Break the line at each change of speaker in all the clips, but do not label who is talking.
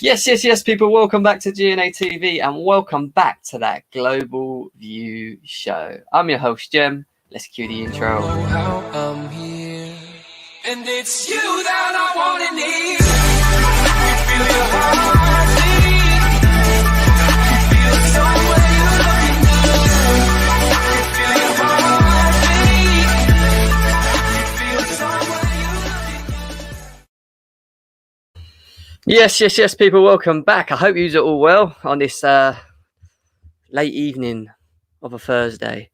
Yes, people. Welcome back to GNA TV and welcome back to that Global View show. I'm your host, Jem. Let's cue the intro.
How I'm here, and it's you that I want to need. You feel your heartbeat. You feel somewhere you're looking good. You feel your heartbeat. You feel somewhere you're looking good.
Yes, people. Welcome back. I hope you're all well on this late evening of a Thursday.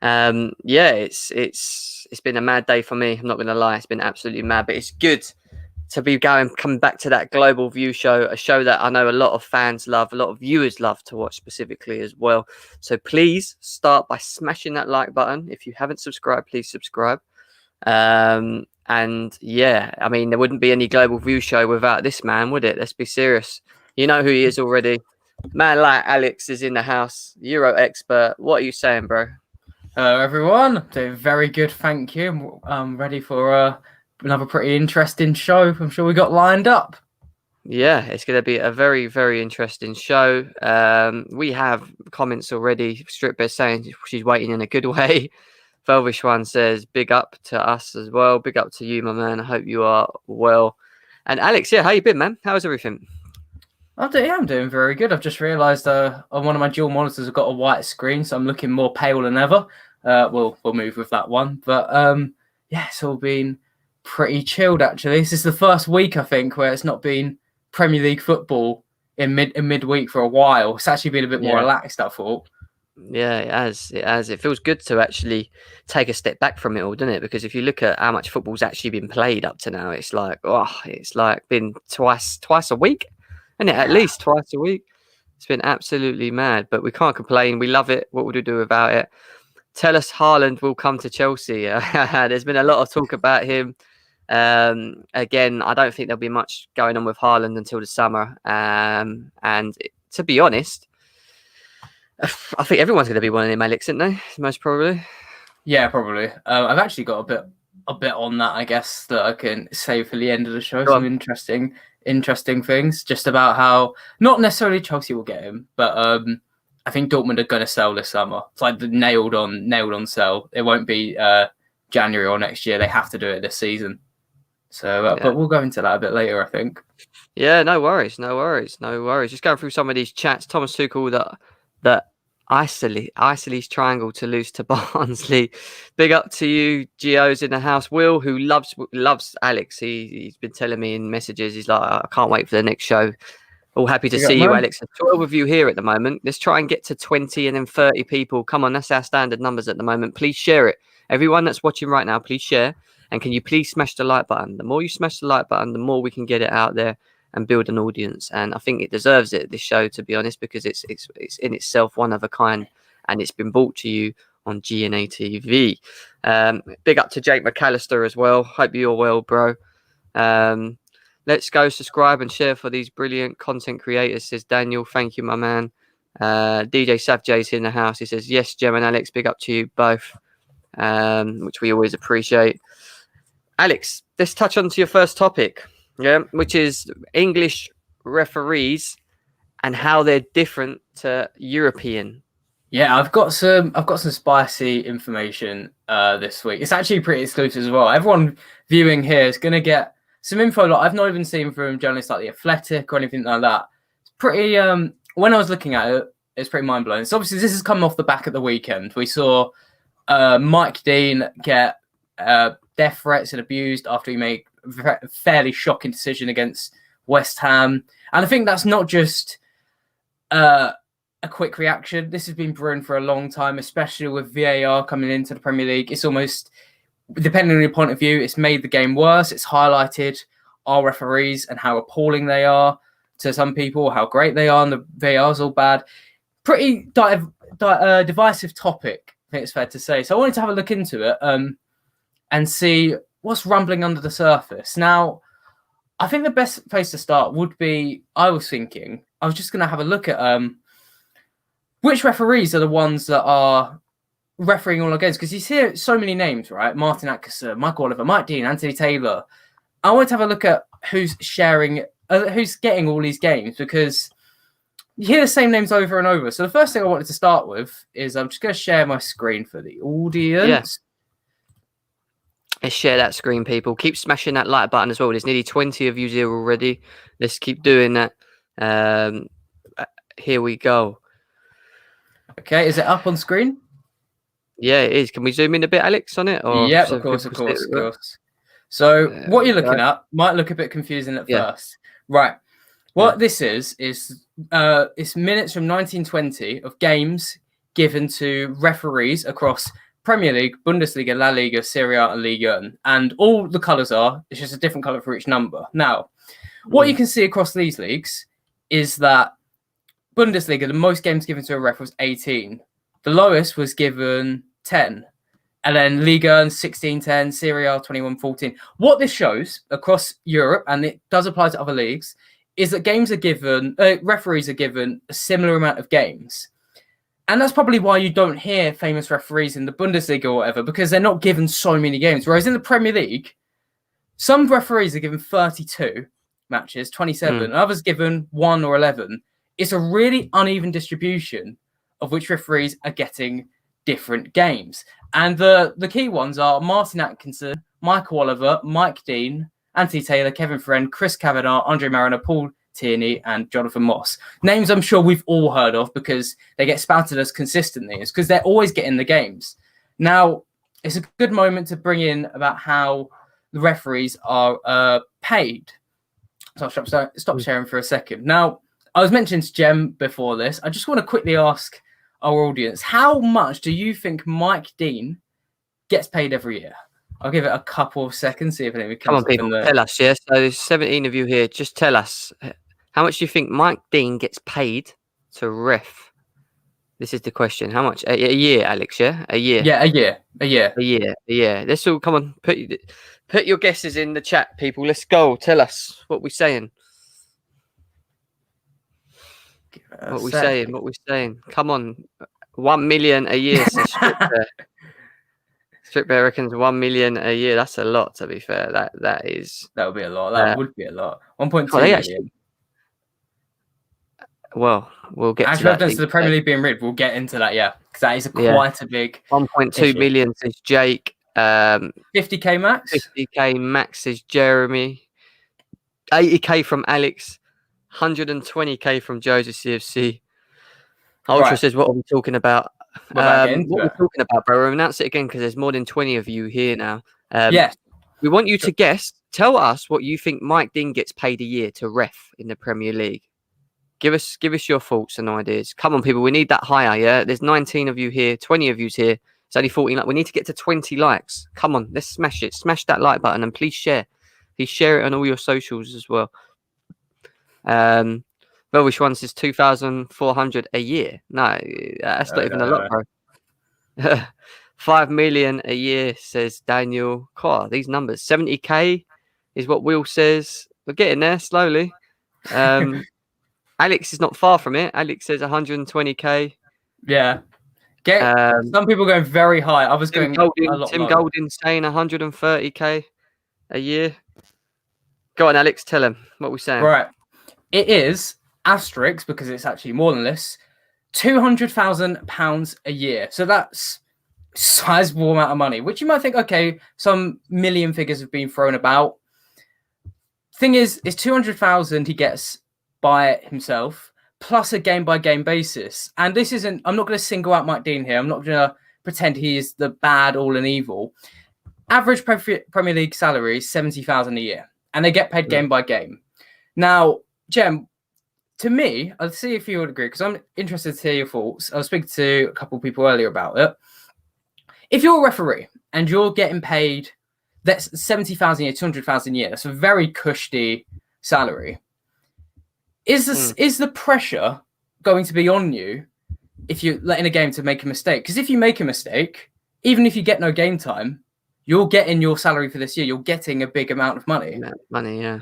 It's been a mad day for me. I'm not going to lie. It's been absolutely mad, but it's good to be coming back to that Global View show, a show that I know a lot of fans love, a lot of viewers love to watch specifically as well. So please start by smashing that like button. If you haven't subscribed, please subscribe. And yeah, I mean, there wouldn't be any Global View show without this man, would it? Let's be serious. You know who he is already. Man like Alex is in the house, Euro expert. What are you saying, bro?
Hello, everyone. Doing very good, thank you. I'm ready for another pretty interesting show. I'm sure we got lined up.
Yeah, it's going to be a very, very interesting show. We have comments already. Stripbear saying she's waiting in a good way. Velvish One says, big up to us as well. Big up to you, my man. I hope you are well. And Alex, yeah, how you been, man? How's everything?
I'm doing very good. I've just realised on one of my dual monitors I've got a white screen, so I'm looking more pale than ever. We'll move with that one. But yeah, it's all been pretty chilled, actually. This is the first week, I think, where it's not been Premier League football in midweek for a while. It's actually been a bit more relaxed, I thought.
Yeah, it has. It feels good to actually take a step back from it all, doesn't it? Because if you look at how much football's actually been played up to now, it's like been twice a week, isn't it? At least twice a week. It's been absolutely mad, but we can't complain. We love it. What would we do without it? Tell us Haaland will come to Chelsea. There's been a lot of talk about him. Again, I don't think there'll be much going on with Haaland until the summer. And to be honest, I think everyone's going to be wanting him, Alex, isn't they? Most probably.
Yeah, probably. I've actually got a bit on that, I guess, that I can save for the end of the show. Some interesting things, just about how not necessarily Chelsea will get him, but I think Dortmund are going to sell this summer. It's like the nailed on sell. It won't be January or next year. They have to do it this season. So, but we'll go into that a bit later, I think.
Yeah, no worries. Just going through some of these chats. Thomas Tuchel that Isolie's triangle to lose to Barnsley. Big up to you. Gio's in the house. Will, who loves Alex. He's been telling me in messages. He's like, I can't wait for the next show. All happy to see you, Alex. 12 of you here at the moment. Let's try and get to 20 and then 30 people. Come on, that's our standard numbers at the moment. Please share it. Everyone that's watching right now, please share. And can you please smash the like button? The more you smash the like button, the more we can get it out there and build an audience. And I think it deserves it, this show, to be honest, because it's in itself one of a kind, and it's been brought to you on GNA TV. Big up to Jake McAllister as well. Hope you're well, bro. Let's go subscribe and share for these brilliant content creators, says Daniel. Thank you, my man. DJ Savjay's in the house. He says, yes, Jem and Alex, big up to you both, which we always appreciate. Alex, let's touch on to your first topic, which is English referees and how they're different to European.
Yeah, I've got some spicy information this week. It's actually pretty exclusive as well. Everyone viewing here is going to get some info that I've not even seen from journalists like The Athletic or anything like that. It's pretty, when I was looking at it, it's pretty mind-blowing. So obviously this is coming off the back of the weekend. We saw Mike Dean get death threats and abused after he made a fairly shocking decision against West Ham. And I think that's not just a quick reaction. This has been brewing for a long time, especially with VAR coming into the Premier League. It's almost, depending on your point of view, it's made the game worse. It's highlighted our referees and how appalling they are to some people, how great they are, and the VAR's all bad. Pretty divisive topic, I think it's fair to say. So I wanted to have a look into it and see what's rumbling under the surface. Now, I think the best place to start would be, I was just going to have a look at which referees are the ones that are refereeing all our games, because you see so many names, right? Martin Atkinson, Michael Oliver, Mike Dean, Anthony Taylor. I want to have a look at who's sharing who's getting all these games, because you hear the same names over and over. So the first thing I wanted to start with is I'm just going to share my screen for the audience.
Let's share that screen, people. Keep smashing that like button as well. There's nearly 20 of you here already. Let's keep doing that. Here we go.
Okay, is it up on screen?
Yeah, it is. Can we zoom in a bit, Alex, on it? Or
Yeah,
so
of course.
people see it?
So what you're
we go.
looking at might look a bit confusing at
Yeah.
first. Right. What this is it's minutes from 1920 of games given to referees across Premier League, Bundesliga, La Liga, Serie A, and Liga 1. And all the colours it's just a different colour for each number. Now, what you can see across these leagues is that Bundesliga, the most games given to a ref was 18. The lowest was given 10. And then Liga 16-10, Serie A 21-14. What this shows across Europe, and it does apply to other leagues, is that referees are given a similar amount of games. And that's probably why you don't hear famous referees in the Bundesliga or whatever, because they're not given so many games. Whereas in the Premier League, some referees are given 32 matches, 27, and others given 1 or 11. It's a really uneven distribution of which referees are getting different games. And the key ones are Martin Atkinson, Michael Oliver, Mike Dean, Anthony Taylor, Kevin Friend, Chris Kavanagh, Andre Mariner, Paul Tierney, and Jonathan Moss. Names I'm sure we've all heard of because they get spouted as consistently. It's because they're always getting the games. Now, it's a good moment to bring in about how the referees are paid. So I'll stop sharing for a second. Now, I was mentioning to Jem before this. I just want to quickly ask our audience, how much do you think Mike Dean gets paid every year? I'll give it a couple of seconds, see if anything comes
Come on,
up
people, tell us, yeah? So there's 17 of you here. Just tell us, how much do you think Mike Dean gets paid to ref? This is the question. How much? A year, Alex, yeah? A year?
Yeah, a year.
Let's all, come on, put your guesses in the chat, people. Let's go. Tell us what we're saying. What we saying? Come on. 1 million a year, says Strip Bear. Strip Bear reckons 1 million a year. That's a lot, to be fair. That
would be a lot. That would be a lot. 1.2
Oh,
million.
Well, we'll get
Actually,
to that.
evidence of the Premier League being rigged. We'll get into that, yeah, because that is quite a big
1.2 million says Jake.
50k max.
50k max says Jeremy. 80k from Alex. 120k from Joseph CFC. Ultra says, "What are we talking about? What are we talking about, bro? We'll announce it again because there's more than 20 of you here now.
Yes,
we want you to guess. Tell us what you think Mike Dean gets paid a year to ref in the Premier League. Give us your thoughts and ideas. Come on, people. We need that higher. Yeah, there's 19 of you here. 20 of you's here. It's only 14. We need to get to 20 likes. Come on, let's smash it. Smash that like button and please share. Please share it on all your socials as well. Velvish one says 2,400 a year. No, that's not even a lot, bro. 5 million a year, says Daniel. God, these numbers. 70k is what Will says. We're getting there slowly. Alex is not far from it. Alex says 120k.
Yeah. Some people going very high. I was going
Tim Golden saying 130k a year. Go on, Alex. Tell him what we're saying.
Right. It is asterisk because it's actually more than this. £200,000 a year. So that's sizable amount of money, which you might think, okay, some million figures have been thrown about. Thing is, it's 200,000 he gets by himself, plus a game-by-game basis. And this isn't, I'm not going to single out Mike Dean here. I'm not going to pretend he is the bad all and evil. Average Premier League salary is 70,000 a year, and they get paid game by game. Now, Jem, to me, I'll see if you would agree, because I'm interested to hear your thoughts. I was speaking to a couple of people earlier about it. If you're a referee and you're getting paid, that's 70,000 a year, 200,000 a year, that's a very cushy salary. Is the pressure going to be on you if you're letting a game to make a mistake? Because if you make a mistake, even if you get no game time, you're getting your salary for this year. You're getting a big amount of money.
Yeah.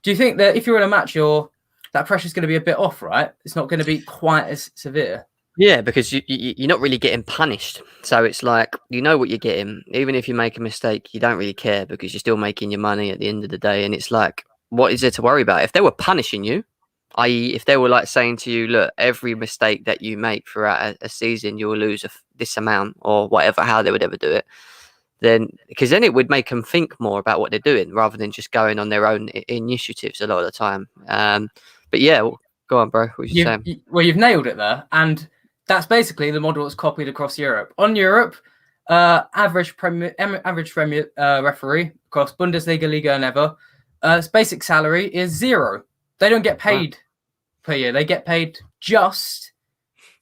Do you think that if you're in a match, that pressure is going to be a bit off, right? It's not going to be quite as severe.
Yeah, because you're not really getting punished. So it's like, you know what you're getting. Even if you make a mistake, you don't really care because you're still making your money at the end of the day. And it's like, what is there to worry about? If they were punishing you, i.e., if they were like saying to you, look, every mistake that you make throughout a season, you'll lose this amount or whatever, how they would ever do it, then because then it would make them think more about what they're doing rather than just going on their own initiatives a lot of the time. But yeah, well, go on, bro. What were you saying?
You've nailed it there, and that's basically the model that's copied across Europe. On Europe, average referee across Bundesliga, Liga, and ever, its basic salary is 0. They don't get paid per year. They get paid just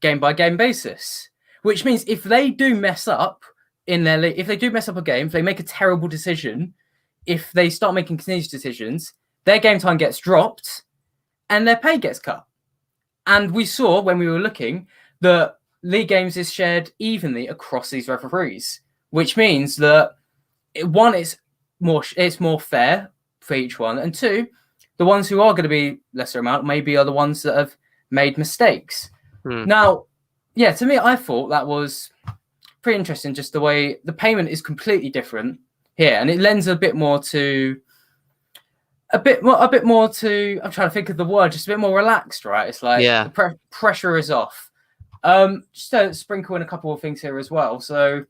game by game basis, which means if they do mess up in their league, if they do mess up a game, if they make a terrible decision, if they start making continuous decisions, their game time gets dropped and their pay gets cut. And we saw when we were looking that league games is shared evenly across these referees, which means that one, it's more fair for each one, and two, the ones who are going to be lesser amount maybe are the ones that have made mistakes. Now, yeah, to me, I thought that was pretty interesting, just the way the payment is completely different here, and it lends a bit more to I'm trying to think of the word, just a bit more relaxed, right? It's like the pressure is off. Just to sprinkle in a couple of things here as well. So,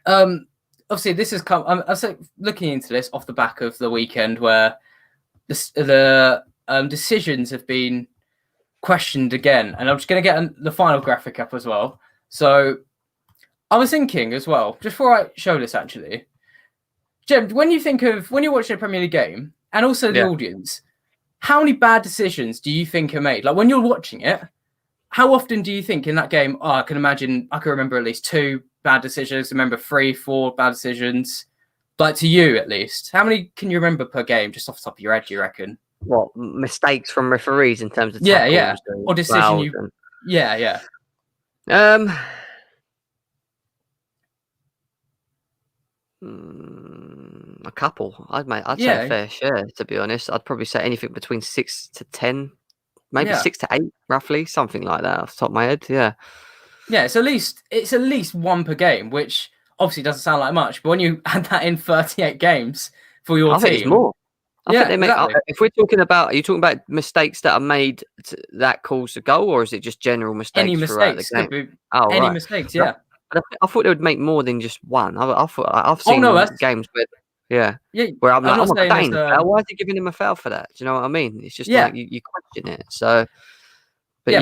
obviously, this has come. I'm looking into this off the back of the weekend where the decisions have been questioned again, and I'm just going to get the final graphic up as well. So, I was thinking as well, just before I show this, actually, Jem, when you're watching a Premier League game, and also the audience, how many bad decisions do you think are made? Like when you're watching it, how often do you think in that game, I can remember at least 2 bad decisions, remember 3, 4 bad decisions, like to you at least. How many can you remember per game, just off the top of your head, do you reckon?
What, mistakes from referees in terms of tackles
or decision
a couple. I'd say a fair share, to be honest. I'd probably say anything between 6 to 10, maybe 6 to 8, roughly, something like that off the top of my head. Yeah,
it's at least 1 per game, which obviously doesn't sound like much, but when you add that in 38 games for your team,
think it's more. I think they make. Exactly. If we're talking about, are you talking about mistakes that are made that cause a goal, or is it just general mistakes?
Any mistakes?
The game?
Any mistakes? Yeah.
I thought they would make more than just one. I've seen games where, where I'm like, why is he giving him a foul for that? Do you know what I mean? It's just like you question it. So, but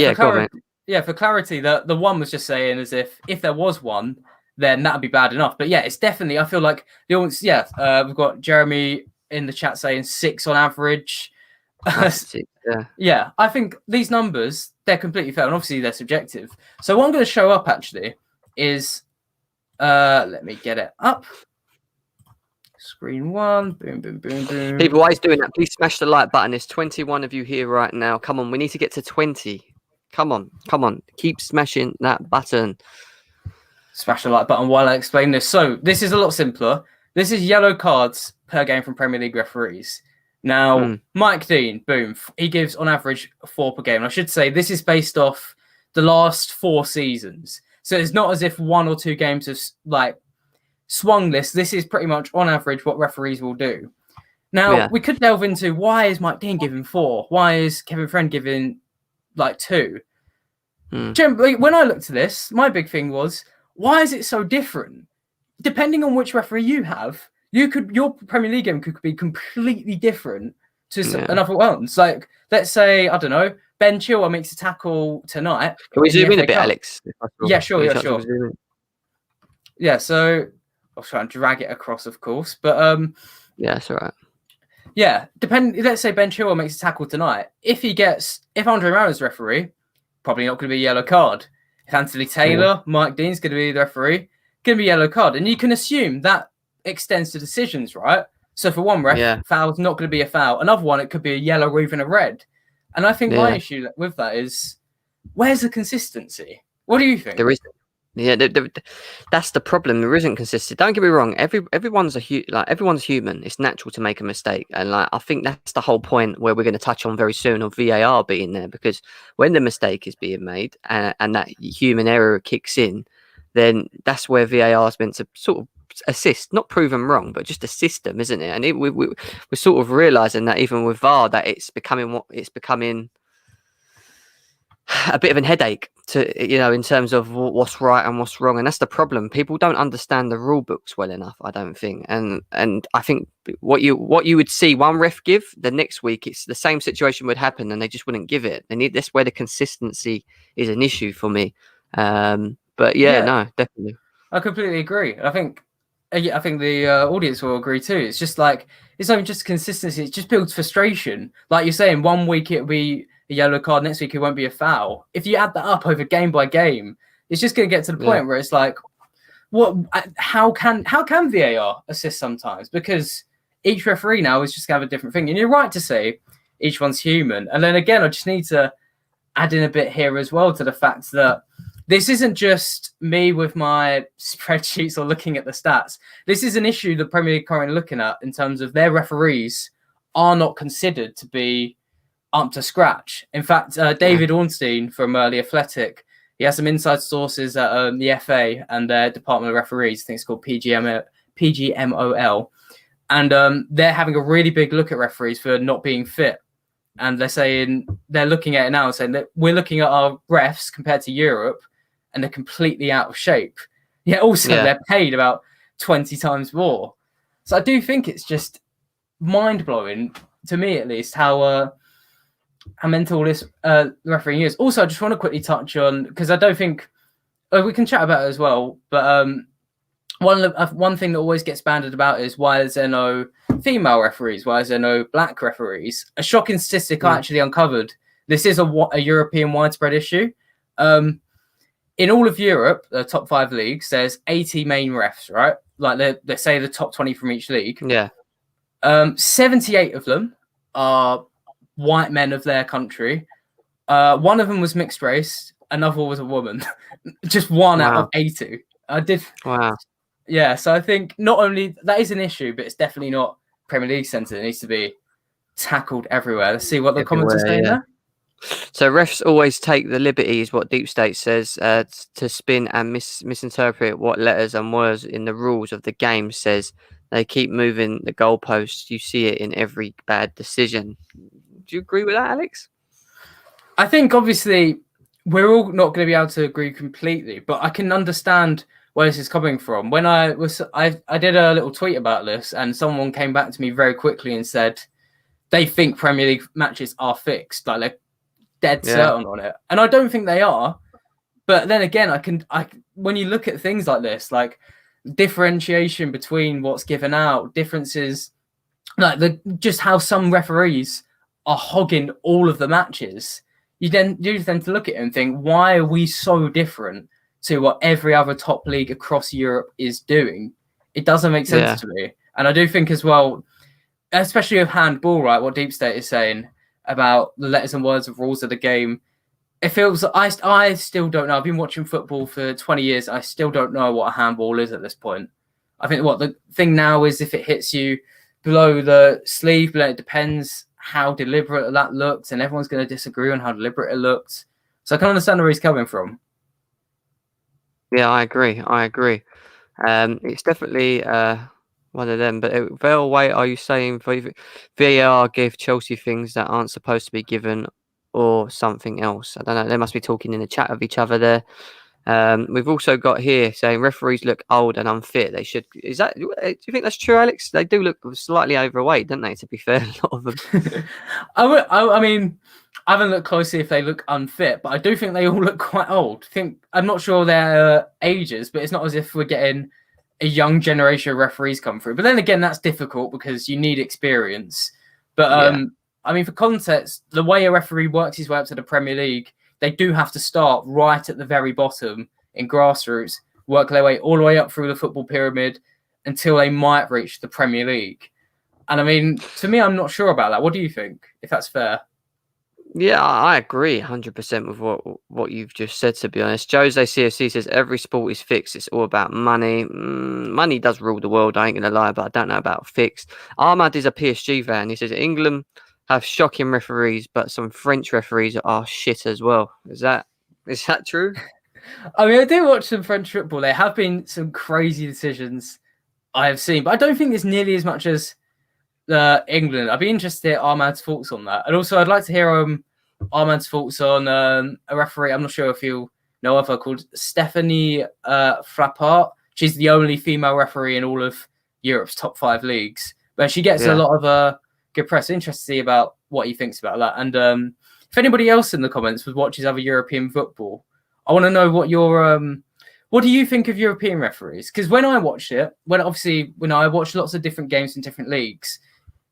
for clarity, the one was just saying as if there was one, then that'd be bad enough. But it's definitely. I feel like the audience. We've got Jeremy in the chat saying 6 on average.
6,
I think these numbers, they're completely fair, and obviously they're subjective. So what I'm going to show up actually is, let me get it up. Screen 1, boom, boom, boom, boom.
People, while he's doing that, please smash the like button. There's 21 of you here right now. Come on, we need to get to 20. Come on, keep smashing that button.
Smash the like button while I explain this. So this is a lot simpler. This is yellow cards per game from Premier League referees. Now, Mike Dean, boom, he gives on average 4 per game. And I should say this is based off the last 4 seasons. So it's not as if 1 or 2 games have swung this. This is pretty much on average what referees will do. Now, we could delve into why is Mike Dean giving 4? Why is Kevin Friend giving 2? Generally, when I looked at this, my big thing was, why is it so different? Depending on which referee you have, your Premier League game could be completely different to another ones. Like, let's say, I don't know, Ben Chilwell makes a tackle tonight.
Can we zoom in a bit, Alex?
Yeah, sure. Yeah, so I'll try and drag it across, of course. But
yeah, it's all right.
Yeah, let's say Ben Chilwell makes a tackle tonight. If Andre Marin's referee, probably not going to be a yellow card. If Anthony Taylor, Mike Dean's going to be the referee, going to be a yellow card. And you can assume that extends to decisions, right? So for one ref, foul's not going to be a foul. Another one, it could be a yellow or even a red. And I think my issue with that is, where's the consistency? What do you think?
There isn't. Yeah, that's the problem. There isn't consistency. Don't get me wrong. Everyone's human. It's natural to make a mistake, and I think that's the whole point where we're going to touch on very soon on VAR being there, because when the mistake is being made and that human error kicks in, then that's where VAR is meant to sort of assist, not prove them wrong, but just assist them, isn't it? And we're sort of realizing that even with VAR, that it's becoming a bit of a headache to, in terms of what's right and what's wrong. And that's the problem. People don't understand the rule books well enough, I don't think. And I think what you would see one ref give, the next week it's the same situation would happen and they just wouldn't give it. That's where the consistency is an issue for me. But no, definitely.
I completely agree. I think the audience will agree too. It's just like, it's not just consistency, it just builds frustration. Like you're saying, one week it'll be a yellow card, next week it won't be a foul. If you add that up over game by game, it's just going to get to the point where it's like, how can VAR assist sometimes? Because each referee now is just going to have a different thing. And you're right to say each one's human. And then again, I just need to add in a bit here as well to the fact that this isn't just me with my spreadsheets or looking at the stats. This is an issue the Premier League currently looking at in terms of their referees are not considered to be up to scratch. In fact, David Ornstein from The Athletic, he has some inside sources at the FA and their Department of Referees. I think it's called PGMOL. And they're having a really big look at referees for not being fit. And they're looking at it now and saying that we're looking at our refs compared to Europe and they're completely out of shape. Yet they're paid about 20 times more. So I do think it's just mind-blowing, to me at least, how mental this refereeing is. Also, I just want to quickly touch on, because I don't think we can chat about it as well, but one thing that always gets banded about is why is there no female referees? Why is there no black referees? A shocking statistic I actually uncovered. This is a European widespread issue. In all of Europe, the top 5 leagues, there's 80 main refs, right? Like they say the top 20 from each league.
Yeah.
78 of them are white men of their country. One of them was mixed race. Another was a woman. Just one out of 80.
Wow.
Yeah, so I think not only that is an issue, but it's definitely not Premier League centre. It needs to be tackled everywhere. Let's see what the comments are saying there.
So refs always take the liberty, is what Deep State says, to spin and misinterpret what letters and words in the rules of the game says. They keep moving the goalposts. You see it in every bad decision. Do you agree with that, Alex?
I think obviously we're all not going to be able to agree completely, but I can understand where this is coming from. When I did a little tweet about this, and someone came back to me very quickly and said they think Premier League matches are fixed, like they're dead certain on it, and I don't think they are. But then again, when you look at things like this, like differentiation between what's given out, differences, like just how some referees are hogging all of the matches, you tend to look at it and think, why are we so different to what every other top league across Europe is doing? It doesn't make sense to me. And I do think as well, especially with handball, right, what Deep State is saying about the letters and words of rules of the game, it feels I still don't know. I've been watching football for 20 years. I still don't know what a handball is at this point. I think what the thing now is, if it hits you below the sleeve, but it depends how deliberate that looks, and everyone's going to disagree on how deliberate it looked. So I can understand where he's coming from.
Yeah, I agree. It's definitely one of them. But Vale, are you saying VAR give Chelsea things that aren't supposed to be given, or something else? I don't know. They must be talking in the chat of each other there. We've also got here saying referees look old and unfit. They should. Do you think that's true, Alex? They do look slightly overweight, don't they? To be fair, a lot of them.
I mean, I haven't looked closely if they look unfit, but I do think they all look quite old. I'm not sure their ages, but it's not as if we're getting a young generation of referees come through. But then again, that's difficult because you need experience. But I mean, for context, the way a referee works his way up to the Premier League, they do have to start right at the very bottom in grassroots, work their way all the way up through the football pyramid until they might reach the Premier League. And I mean, to me, I'm not sure about that. What do you think, if that's fair?
Yeah, I agree 100% with what you've just said, to be honest. Jose CFC says every sport is fixed. It's all about money. Money does rule the world, I ain't going to lie, but I don't know about fixed. Ahmad is a PSG fan. He says England have shocking referees, but some French referees are shit as well. Is that true?
I mean, I do watch some French football. There have been some crazy decisions I have seen, but I don't think there's nearly as much as England. I'd be interested to hear Ahmad's thoughts on that, and also I'd like to hear Ahmad's thoughts on a referee. I'm not sure if you know of her, called Stephanie Frappart. She's the only female referee in all of Europe's top 5 leagues, but she gets a lot of good press. Interested to see about what he thinks about that. And if anybody else in the comments watches other European football, I want to know what your what do you think of European referees? Because when I watched it, when I watched lots of different games in different leagues,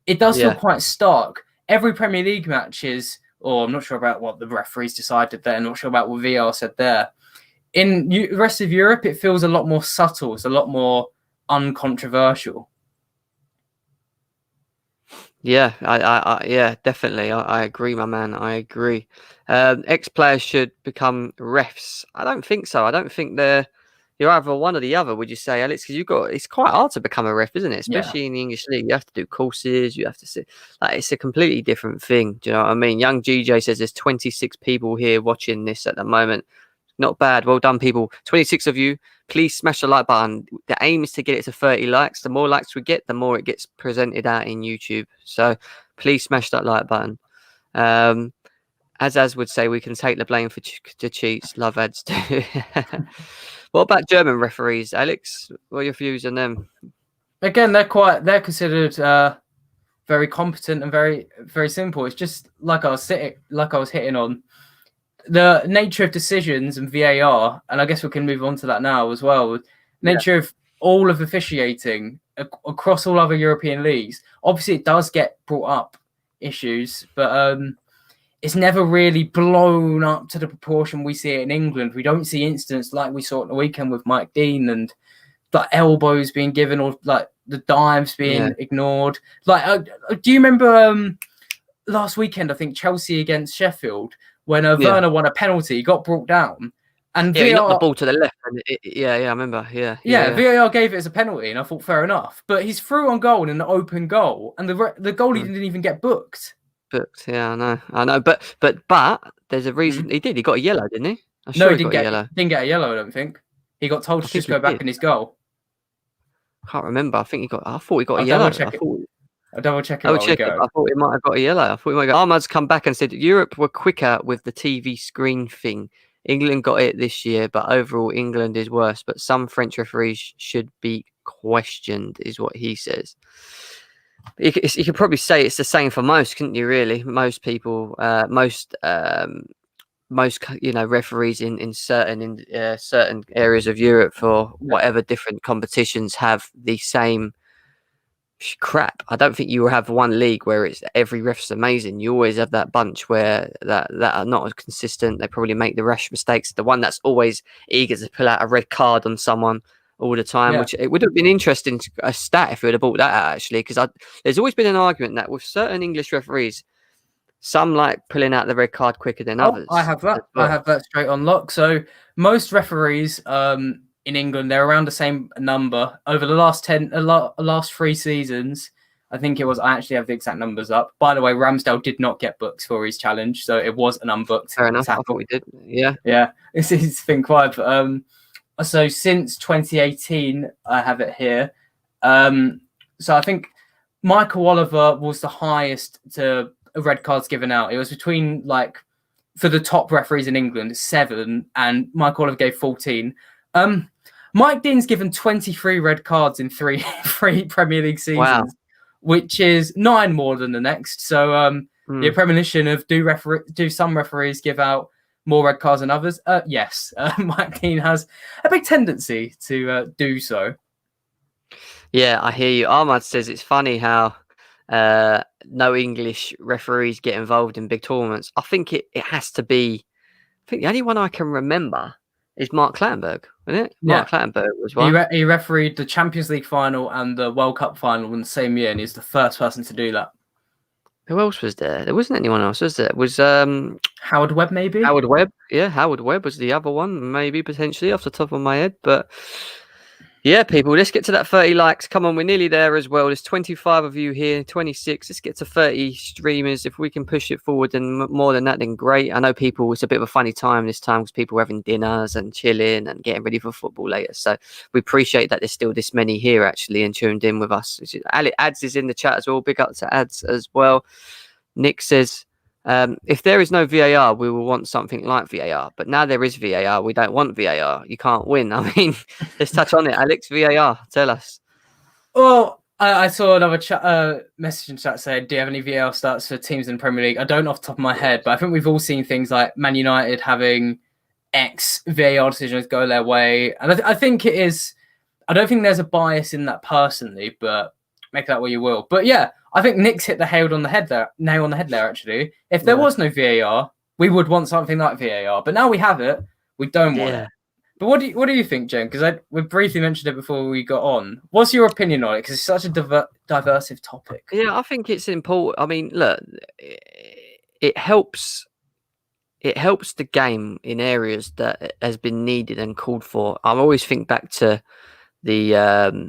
it does feel quite stark. Every Premier League match is, or I'm not sure about what the referees decided there, I'm not sure about what VAR said there. In the rest of Europe, it feels a lot more subtle. It's a lot more uncontroversial.
Yeah, yeah, definitely. I agree, my man. I agree. Ex-players should become refs. I don't think so. I don't think you're either one or the other, would you say, Alex? Because it's quite hard to become a ref, isn't it? Especially in the English league. You have to do courses. You have to sit. It's a completely different thing. Do you know what I mean? Young GJ says there's 26 people here watching this at the moment. Not bad. Well done, people. 26 of you. Please smash the like button. The aim is to get it to 30 likes. The more likes we get, the more it gets presented out in YouTube. So please smash that like button. As would say, we can take the blame for the cheats. Love ads too. What about German referees, Alex? What are your views on them?
Again, they're considered very competent and very, very simple. It's just like I was hitting on the nature of decisions and VAR, and I guess we can move on to that now as well. Nature of all of officiating across all other European leagues. Obviously, it does get brought up issues, but it's never really blown up to the proportion we see it in England. We don't see incidents like we saw at the weekend with Mike Dean and like elbows being given or like the dives being ignored. Like, do you remember last weekend? I think Chelsea against Sheffield. When Werner won a penalty, he got brought down, and
he knocked the ball to the left. And I remember. Yeah,
VAR gave it as a penalty, and I thought fair enough. But he's through on goal in an open goal, and the goalie didn't even get booked.
Yeah, I know. But there's a reason he did. He got a yellow, didn't he?
No, he didn't get a yellow. Didn't get a yellow. I don't think he got told to just go back in his goal.
I can't remember. I thought he got a yellow.
I'll double check it.
I thought he might have got a yellow. Ahmad's come back and said Europe were quicker with the TV screen thing. England got it this year, but overall England is worse. But some French referees should be questioned, is what he says. You could probably say it's the same for most, couldn't you? Really, most people, most referees in certain areas of Europe for whatever different competitions have the same crap. I don't think you have one league where it's every ref's amazing. You always have that bunch where that are not as consistent. They probably make the rash mistakes. The one that's always eager to pull out a red card on someone all the time, which it would have been interesting a stat if we would have brought that out actually, because there's always been an argument that with certain English referees, some like pulling out the red card quicker than others.
I have that. Well. I have that straight on lock. So most referees in England, they're around the same number over the last 3 seasons. I think it was. I actually have the exact numbers up. By the way, Ramsdale did not get booked for his challenge, so it was an unbooked.
Fair enough. Tackle. I thought we did.
Yeah. It's been quiet. But, so since 2018, I have it here. So I think Michael Oliver was the highest to red cards given out. It was between for the top referees in England, 7, and Michael Oliver gave 14. Mike Dean's given 23 red cards in three Premier League seasons, which is 9 more than the next. So the premonition of do some referees give out more red cards than others? Yes, Mike Dean has a big tendency to do so.
Yeah, I hear you. Ahmad says it's funny how no English referees get involved in big tournaments. I think it has to be. I think the only one I can remember is Mark Clattenburg, isn't it?
Yeah.
Mark Clattenburg was one.
He refereed the Champions League final and the World Cup final in the same year, and he's the first person to do that.
Who else was there? There wasn't anyone else, was there? It was
Howard Webb, maybe?
Howard Webb. Yeah, Howard Webb was the other one, maybe, potentially, off the top of my head. But Yeah, people, let's get to that 30 likes. Come on, we're nearly there as well. There's 25 of you here, 26. Let's get to 30 streamers. If we can push it forward and more than that, then great. I know people, it's a bit of a funny time this time because people are having dinners and chilling and getting ready for football later. So we appreciate that there's still this many here actually and tuned in with us. Ads is in the chat as well. Big up to Ads as well. Nick says, if there is no VAR, we will want something like VAR. But now there is VAR. We don't want VAR. You can't win. I mean, let's touch on it. Alex, VAR, tell us.
Well, I saw another message in chat saying, do you have any VAR stats for teams in the Premier League? I don't off the top of my head, but I think we've all seen things like Man United having X VAR decisions go their way. And I think it is, I don't think there's a bias in that personally, but make that what you will. But yeah, I think Nick's hit the nail on the head there, actually. If there was no VAR, we would want something like VAR. But now we have it, we don't want it. But what do you think, Jen? Because we briefly mentioned it before we got on. What's your opinion on it? Because it's such a diverse topic.
Yeah, I think it's important. I mean, look, it helps the game in areas that has been needed and called for. I always think back to the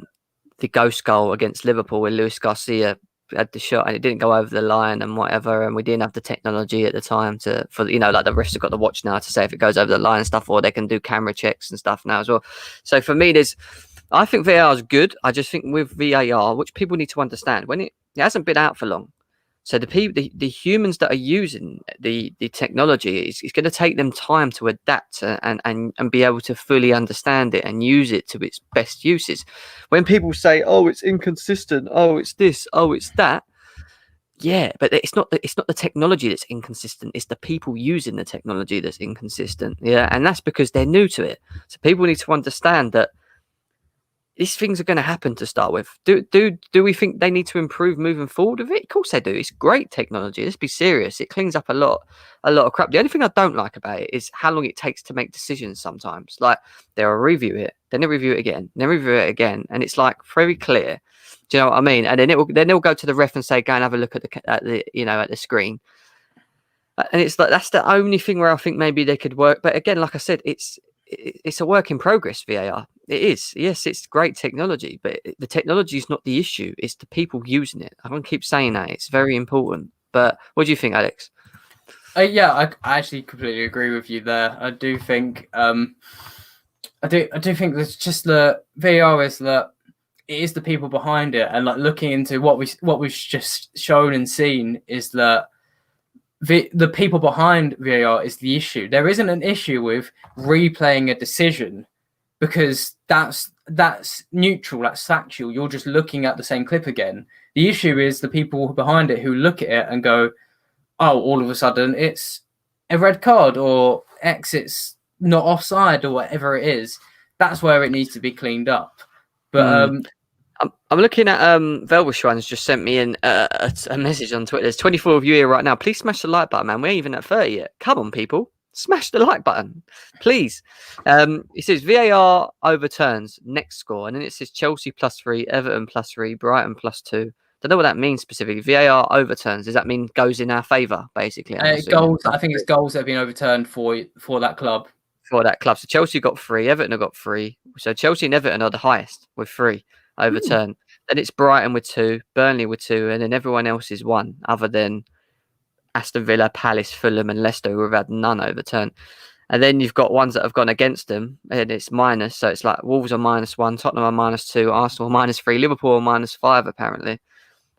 ghost goal against Liverpool where Luis Garcia had the shot and it didn't go over the line and whatever, and we didn't have the technology at the time like the refs have got the watch now to say if it goes over the line and stuff, or they can do camera checks and stuff now as well. So for me, I think VAR is good. I just think with VAR, which people need to understand, when it hasn't been out for long, so the humans that are using the technology, it's going to take them time to adapt and be able to fully understand it and use it to its best uses. When people say, "Oh, it's inconsistent," "Oh, it's this," "Oh, it's that," yeah, but it's not the technology that's inconsistent. It's the people using the technology that's inconsistent. Yeah, and that's because they're new to it. So people need to understand that these things are going to happen to start with. Do we think they need to improve moving forward with it? Of course they do. It's great technology. Let's be serious. It cleans up a lot of crap. The only thing I don't like about it is how long it takes to make decisions sometimes. Like they'll review it, then they'll review it again, then review it again, and it's like very clear. Do you know what I mean? And then they'll go to the ref and say, "Go and have a look at the screen." And it's like that's the only thing where I think maybe they could work. But again, like I said, it's a work in progress. VAR. It is. Yes, it's great technology, but the technology is not the issue. It's the people using it. I want to keep saying that. It's very important. But what do you think, Alex?
Yeah, I actually completely agree with you there. I do think I do think there's just the VAR is that it is the people behind it, and like looking into what we've just shown and seen is that the people behind VAR is the issue. There isn't an issue with replaying a decision because that's neutral, that's factual. You're just looking at the same clip again. The issue is the people behind it who look at it and go, "Oh, all of a sudden it's a red card or X, it's not offside or whatever it is." That's where it needs to be cleaned up. But
I'm looking at Velvishwan's just sent me in a message on Twitter. There's 24 of you here right now. Please smash the like button, man. We ain't even at 30 yet. Come on, people. Smash the like button, please. It says VAR overturns next score, and then it says Chelsea +3, Everton +3, Brighton +2. Don't know what that means specifically. VAR overturns. Does that mean goes in our favour, basically?
Goals. I think it's goals that have been overturned for that club.
For that club. So Chelsea got 3, Everton have got 3. So Chelsea and Everton are the highest with 3 overturned. Then it's Brighton with 2, Burnley with 2, and then everyone else is 1, other than Aston Villa, Palace, Fulham, and Leicester, who have had none overturned. And then you've got ones that have gone against them, and it's minus. So it's like Wolves are -1, Tottenham are -2, Arsenal -3, Liverpool are -5, apparently.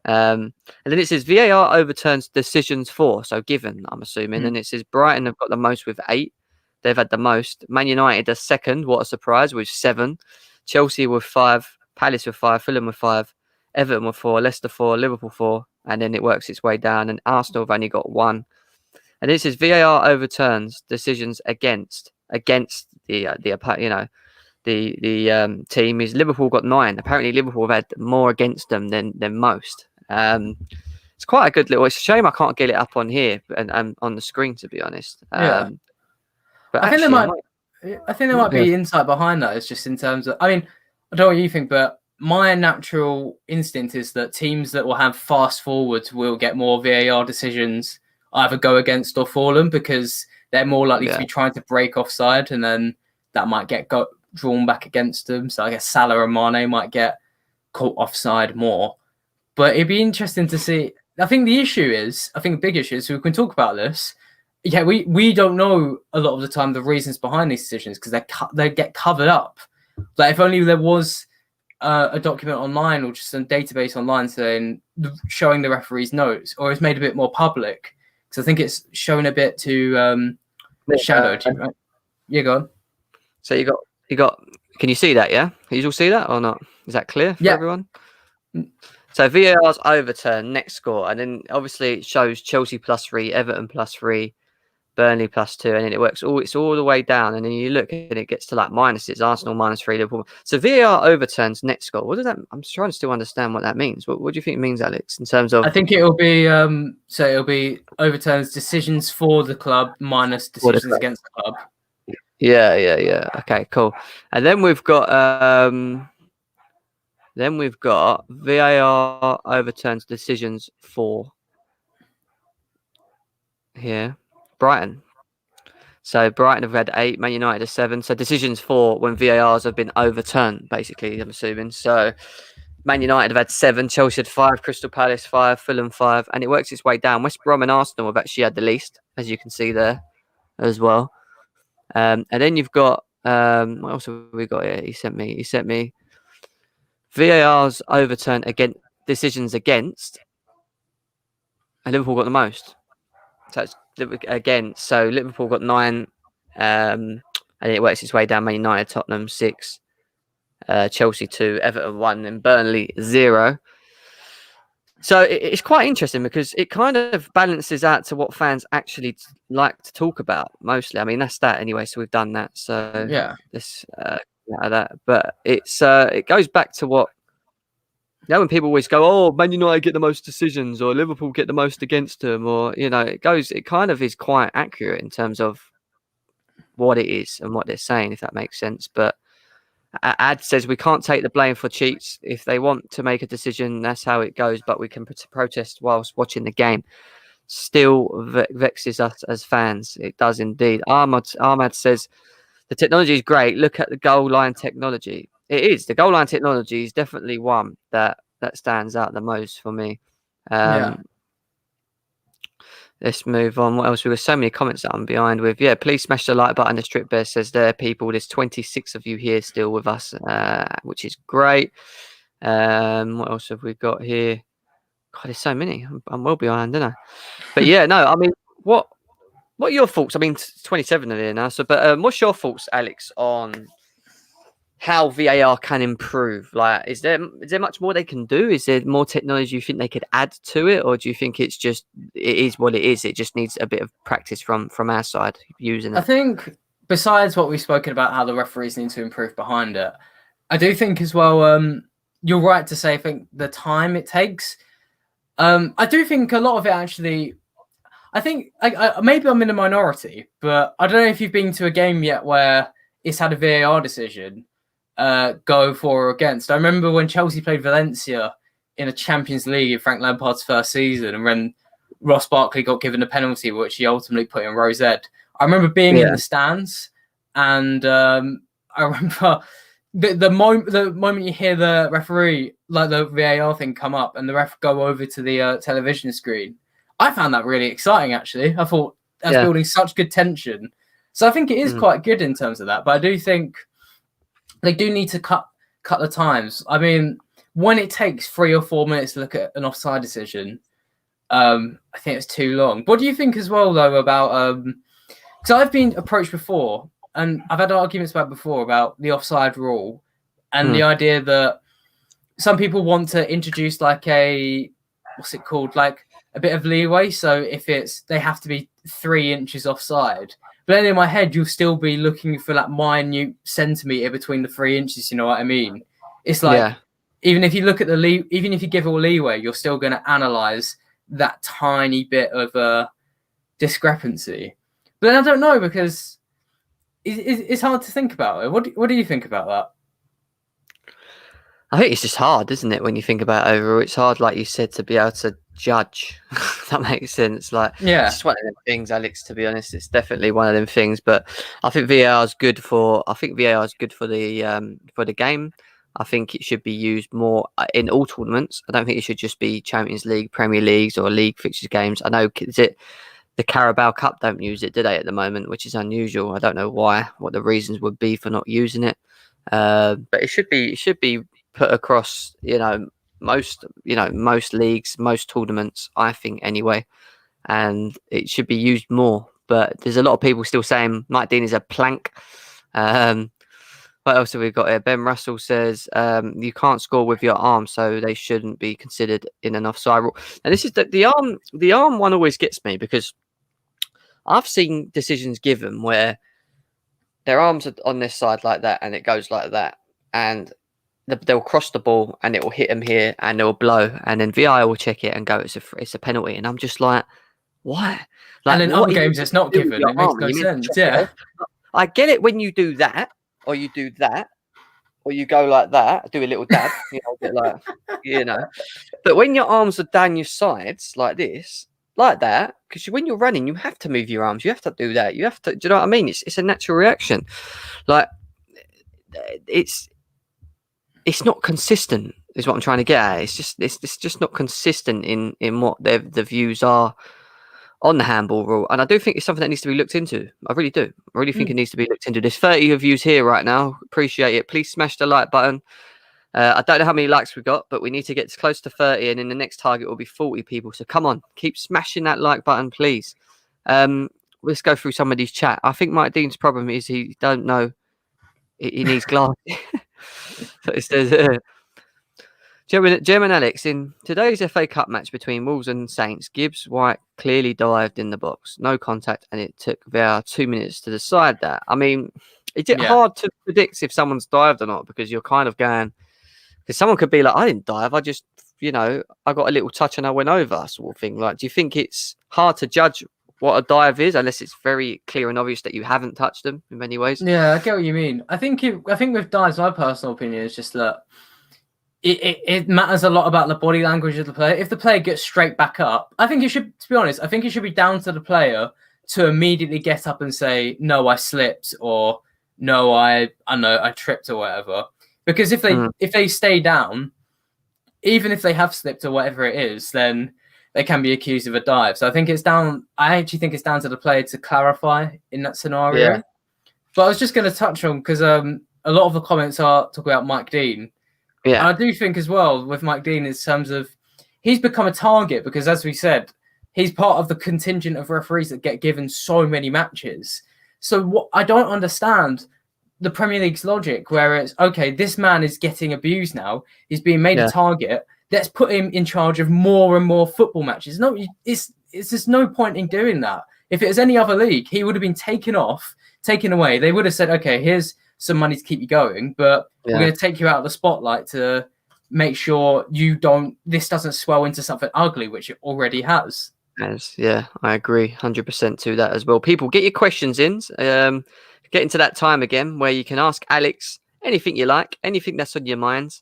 And then it says VAR overturns decisions for, so given, I'm assuming. And it says Brighton have got the most with 8. They've had the most. Man United are second, what a surprise, with 7. Chelsea with 5, Palace with 5, Fulham with 5, Everton with 4, Leicester 4, Liverpool 4, and then it works its way down. And Arsenal have only got 1. And this is VAR overturns decisions against the team. Is Liverpool got 9? Apparently, Liverpool have had more against them than most. It's quite a good little. It's a shame I can't get it up on here and on the screen, to be honest.
But I think there might be insight behind that. It's just in terms of. I mean, I don't know what you think, but my natural instinct is that teams that will have fast forwards will get more VAR decisions either go against or for them because they're more likely to be trying to break offside, and then that might get drawn back against them. So I guess Salah and Mane might get caught offside more. But it'd be interesting to see. I think the big issue is, we can talk about this. Yeah, we don't know a lot of the time the reasons behind these decisions, because they get covered up. Like, if only there was a document online or just some database online showing the referee's notes, or it's made a bit more public. Because I think it's shown a bit too shadowed. Right? Yeah, go on.
So you got. Can you see that? Yeah, can you all see that or not? Is that clear for everyone? So VAR's overturned, next score, and then obviously it shows Chelsea +3, Everton +3, Burnley +2, and then it's all the way down, and then you look and it gets to like minuses, Arsenal -3, Liverpool. So VAR overturns next score. What does that? I'm trying to still understand what that means. What do you think it means, Alex? In terms of,
I think it'll be it'll be overturns decisions for the club minus decisions against the club.
Yeah. Okay, cool. And then we've got VAR overturns decisions for here Brighton. So Brighton have had 8, Man United has 7. So decisions for when VARs have been overturned, basically, I'm assuming. So Man United have had 7, Chelsea had 5, Crystal Palace 5, Fulham 5, and it works its way down. West Brom and Arsenal have actually had the least, as you can see there as well. And then you've got what else have we got here? He sent me VAR's overturn against decisions against, and Liverpool got the most. So it's again. So Liverpool got 9, and it works its way down. Man United, Tottenham 6, Chelsea 2, Everton 1, and Burnley 0. So it's quite interesting because it kind of balances out to what fans actually like to talk about mostly. I mean, that's that anyway. So we've done that. So
yeah,
this that, but it goes back to what. When people always go, oh, Man United get the most decisions, or Liverpool get the most against them, or it kind of is quite accurate in terms of what it is and what they're saying, if that makes sense. But Ad says we can't take the blame for cheats. If they want to make a decision, that's how it goes. But we can protest whilst watching the game. Still vexes us as fans. It does indeed. Ahmad says the technology is great. Look at the goal line technology. It is. The goal line technology is definitely one that stands out the most for me. Let's move on. What else? We've got so many comments that I'm behind with. Yeah, please smash the like button. The Strip Bear says there, people. There's 26 of you here still with us, which is great. What else have we got here? God, there's so many. I'm well behind, aren't I? But yeah, no, I mean, what are your thoughts? I mean, 27 of here now. So, but what's your thoughts, Alex, on how VAR can improve? Like, is there much more they can do? Is there more technology you think they could add to it, or do you think it is what it is? It just needs a bit of practice from our side using it.
I think besides what we've spoken about, how the referees need to improve behind it, I do think as well. You're right to say. I think the time it takes. I do think a lot of it actually. I think maybe I'm in a minority, but I don't know if you've been to a game yet where it's had a VAR decision go for or against. I remember when Chelsea played Valencia in a Champions League in Frank Lampard's first season, and when Ross Barkley got given a penalty, which he ultimately put in Rose Ed. I remember being in the stands, and I remember the moment you hear the referee, like the VAR thing, come up, and the ref go over to the television screen. I found that really exciting, actually. I thought that's building such good tension. So I think it is quite good in terms of that. But I do think they do need to cut the times. I mean, when it takes 3 or 4 minutes to look at an offside decision, I think it's too long. What do you think as well, though, about... Because I've been approached before, and I've had arguments about the offside rule and the idea that some people want to introduce like what's it called? Like a bit of leeway. So if they have to be 3 inches offside. But then in my head, you'll still be looking for that minute centimetre between the 3 inches. You know what I mean? It's like, even if you look at even if you give all leeway, you're still going to analyse that tiny bit of discrepancy. But then I don't know, because it's hard to think about it. What do you think about that?
I think it's just hard, isn't it, when you think about it overall? It's hard, like you said, to be able to judge. If that makes sense. Like,
Yeah.
it's just one of them things, Alex. To be honest, it's definitely one of them things. But I think VAR is good for. I think VAR is good for the game. I think it should be used more in all tournaments. I don't think it should just be Champions League, Premier Leagues, or league fixtures games. I know is it the Carabao Cup don't use it, do they, at the moment, which is unusual. I don't know why. What the reasons would be for not using it. But it should be put across. Most leagues, most tournaments. I think anyway, and it should be used more. But there's a lot of people still saying Mike Dean is a plank. What else have we got here? Ben Russell says you can't score with your arm, so they shouldn't be considered in an offside rule. And this is the arm. The arm one always gets me because I've seen decisions given where their arms are on this side like that, and it goes like that, and they'll cross the ball and it will hit them here, and they'll blow, and then VI will check it and go, it's a penalty, and I'm just like, why? Like,
and in other games, it's not given. It makes no sense. Yeah,
I get it when you do that. Or you do that, or you go like that, do a little dab, a bit like, But when your arms are down your sides like this, like that, because when you're running, you have to move your arms. You have to do that. You have to. Do you know what I mean? It's a natural reaction. Like it's not consistent. Is what I'm trying to get at. It's just not consistent in what the views are on the handball rule, and I do think it's something that needs to be looked into. I really do. I really think it needs to be looked into. There's 30 of views here right now. Appreciate it. Please smash the like button. I don't know how many likes we got, but we need to get close to 30, and in the next target will be 40 people. So come on, keep smashing that like button, please. Let's go through some of these chat. I think Mike Dean's problem is he don't know. He needs glasses. So it says. German Alex, in today's FA Cup match between Wolves and Saints, Gibbs White clearly dived in the box. No contact, and it took VAR 2 minutes to decide that. I mean, is it hard to predict if someone's dived or not? Because you're kind of going... Because someone could be like, I didn't dive, I just, I got a little touch and I went over, sort of thing. Like, do you think it's hard to judge what a dive is, unless it's very clear and obvious that you haven't touched them in many ways?
Yeah, I get what you mean. I think with dives, my personal opinion is just that it matters a lot about the body language of the player. If the player gets straight back up, I think it should, to be honest, I think it should be down to the player to immediately get up and say, no, I slipped, or no, I tripped or whatever. Because if they stay down, even if they have slipped or whatever it is, then they can be accused of a dive. So I actually think it's down to the player to clarify in that scenario. Yeah. But I was just going to touch on, because a lot of the comments are talking about Mike Dean. Yeah, and I do think as well with Mike Dean in terms of he's become a target because, as we said, he's part of the contingent of referees that get given so many matches. So what I don't understand the Premier League's logic, where it's okay, this man is getting abused now, he's being made a target. Let's put him in charge of more and more football matches. No, it's just no point in doing that. If it was any other league, he would have been taken away. They would have said, okay, here's some money to keep you going, but we're going to take you out of the spotlight to make sure this doesn't swell into something ugly, which it already has.
Yeah, I agree 100% to that as well. People, get your questions in. Get into that time again where you can ask Alex anything you like, anything that's on your mind.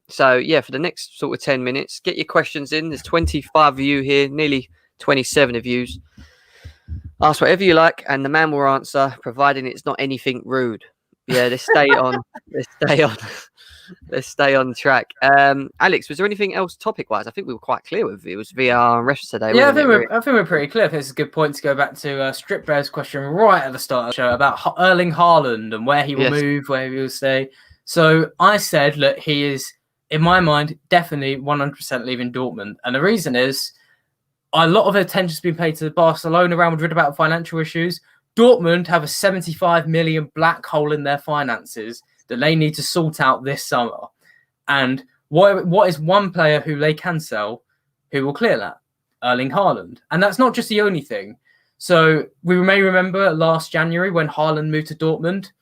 So yeah, for the next sort of 10 minutes, get your questions in. There's 25 of you here, nearly 27 of you. Ask whatever you like, and the man will answer, providing it's not anything rude. Yeah, let's stay on. Let's stay on track. Alex, was there anything else topic-wise? I think we were quite clear with it. It was VR and refs today.
Yeah, I think we're pretty clear. I think it's a good point to go back to Strip Bear's question right at the start of the show about Erling Haaland and where he will move, where he will stay. So I said, look, he is, in my mind, definitely 100% leaving Dortmund. And the reason is a lot of attention has been paid to Barcelona, Real Madrid about financial issues. Dortmund have a 75 million black hole in their finances that they need to sort out this summer. And what is one player who they can sell who will clear that? Erling Haaland. And that's not just the only thing. So we may remember last January when Haaland moved to Dortmund,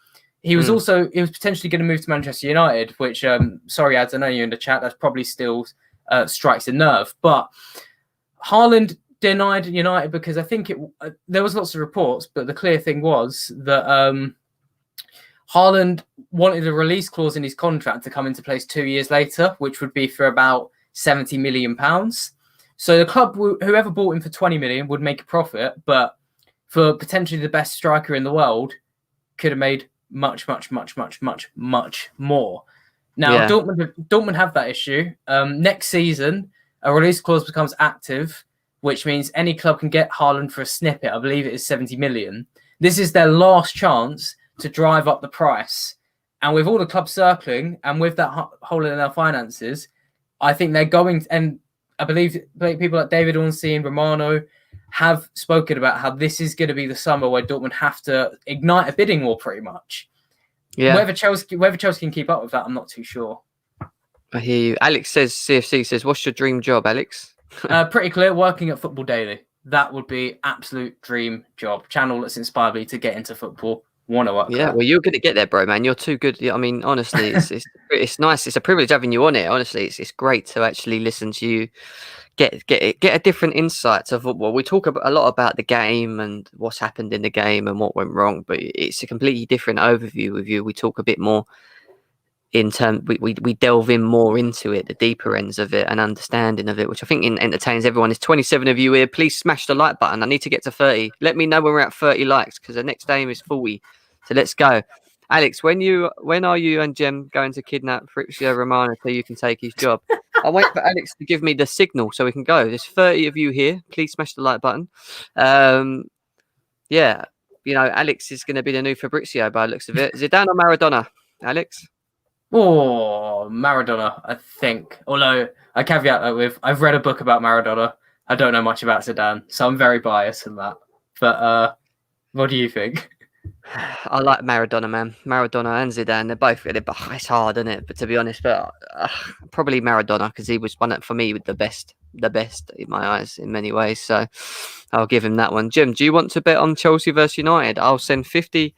he was potentially going to move to Manchester United, which, sorry, Ads, I know you're in the chat, that's probably still strikes a nerve. But Haaland denied United because I think there was lots of reports, but the clear thing was that Haaland wanted a release clause in his contract to come into place 2 years later, which would be for about £70 million. So the club, whoever bought him for 20 million would make a profit, but for potentially the best striker in the world, could have made much, much, much, much, much, much more. Now,
Yeah.
Dortmund have that issue. Next season, a release clause becomes active, which means any club can get Haaland for a snippet. I believe it is 70 million. This is their last chance to drive up the price. And with all the clubs circling and with that hole in their finances, I think they're going, and I believe people like David Ornstein, Romano have spoken about how this is going to be the summer where Dortmund have to ignite a bidding war pretty much.
Yeah.
Whether Chelsea can keep up with that, I'm not too sure.
I hear you. Alex says, CFC says, what's your dream job, Alex?
Pretty clear, working at Football Daily. That would be absolute dream job. Channel that's inspired me to get into football. Want to work
Yeah,
there.
well, you're going to get there, bro, man. You're too good. I mean, honestly, it's nice. It's a privilege having you on it. Honestly, it's great to actually listen to you, get a different insight to football. We talk a lot about the game and what's happened in the game and what went wrong, but it's a completely different overview with you. We talk a bit more in terms. We delve in more into it, the deeper ends of it, and understanding of it, which I think entertains everyone. There's 27 of you here. Please smash the like button. I need to get to 30. Let me know when we're at 30 likes because the next aim is 40. So let's go. Alex, when are you and Jem going to kidnap Fabrizio Romano so you can take his job? I'll wait for Alex to give me the signal so we can go. There's 30 of you here. Please smash the like button. Yeah, Alex is going to be the new Fabrizio by the looks of it. Zidane or Maradona, Alex?
Oh, Maradona, I think. Although I caveat that with, I've read a book about Maradona. I don't know much about Zidane, so I'm very biased in that. But what do you think?
I like Maradona, man. Maradona and Zidane, they're both good. But it's hard, isn't it? But to be honest, probably Maradona because he was for me with the best in my eyes in many ways. So I'll give him that one. Jim, do you want to bet on Chelsea versus United? I'll send 50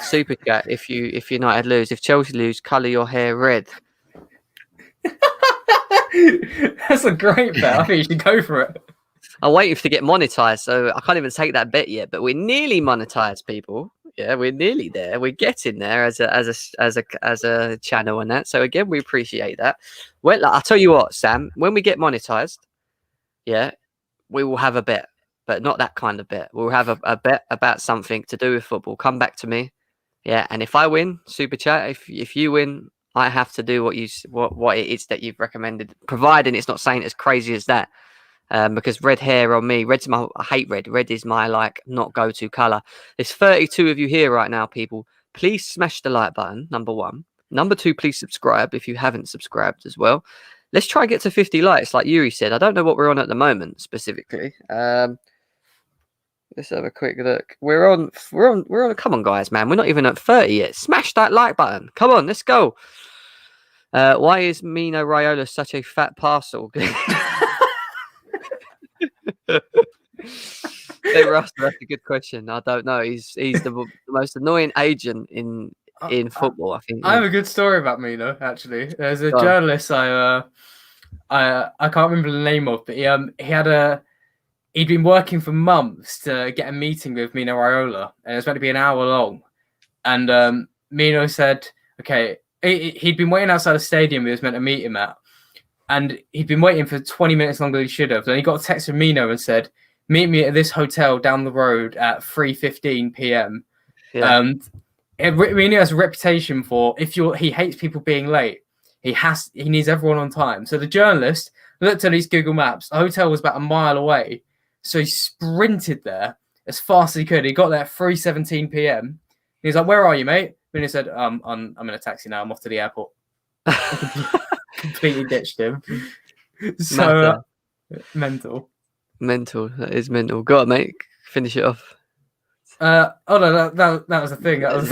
super chat if United lose. If Chelsea lose, colour your hair red.
That's a great bet. I think you should go for it.
I'm waiting to get monetized, so I can't even take that bet yet. But we're nearly monetized, people. Yeah, we're nearly there. We're getting there as a channel and that. So again, we appreciate that. Well, I'll tell you what, Sam. When we get monetized, yeah, we will have a bet, but not that kind of bet. We'll have a bet about something to do with football. Come back to me, yeah. And if I win, super chat. If you win, I have to do what it is that you've recommended, providing it's not saying as crazy as that. Because red hair on me, I hate red. Red is my not go-to color. There's 32 of you here right now, people. Please smash the like button. Number 1. Number 2, please subscribe if you haven't subscribed as well. Let's try and get to 50 likes, like Yuri said. I don't know what we're on at the moment specifically. Let's have a quick look. We're on. Come on, guys, man. We're not even at 30 yet. Smash that like button. Come on, let's go. Why is Mino Raiola such a fat parcel? Hey Russ, that's a good question. I don't know. He's the most annoying agent in football. I think.
I have a good story about Mino. Actually, there's a journalist I can't remember the name of, but he'd been working for months to get a meeting with Mino Raiola, and it was meant to be an hour long. And Mino said, "Okay." He'd been waiting outside the stadium he was meant to meet him at. And he'd been waiting for 20 minutes longer than he should have. Then he got a text from Mino and said, "Meet me at this hotel down the road at 3:15 p.m."
Yeah.
Mino has a reputation for he hates people being late. He needs everyone on time. So the journalist looked at his Google Maps. The hotel was about a mile away, so he sprinted there as fast as he could. He got there at 3:17 p.m. He's like, "Where are you, mate?" And he said, I'm in a taxi now. I'm off to the airport." Completely ditched him. So mental.
That is mental. Go on, mate. Finish it off.
No, that was the thing. That was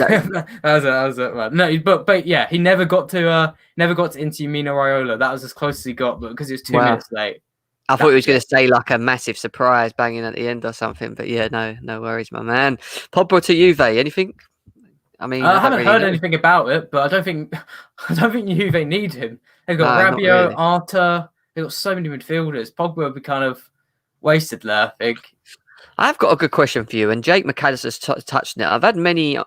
it, man. No, but yeah, he never got to interview Mino Raiola. That was as close as he got, but because he was 2 minutes late.
I thought he was going to say a massive surprise banging at the end or something, but yeah, no worries, my man. Pogba to Juve, anything? I mean,
I haven't heard anything about it, but I don't think Juve need him. They've got Rabiot, really. Arta. They've got so many midfielders. Pogba would be kind of wasted there, I think.
I've got a good question for you, and Jake McAllister's touched on it. I've had many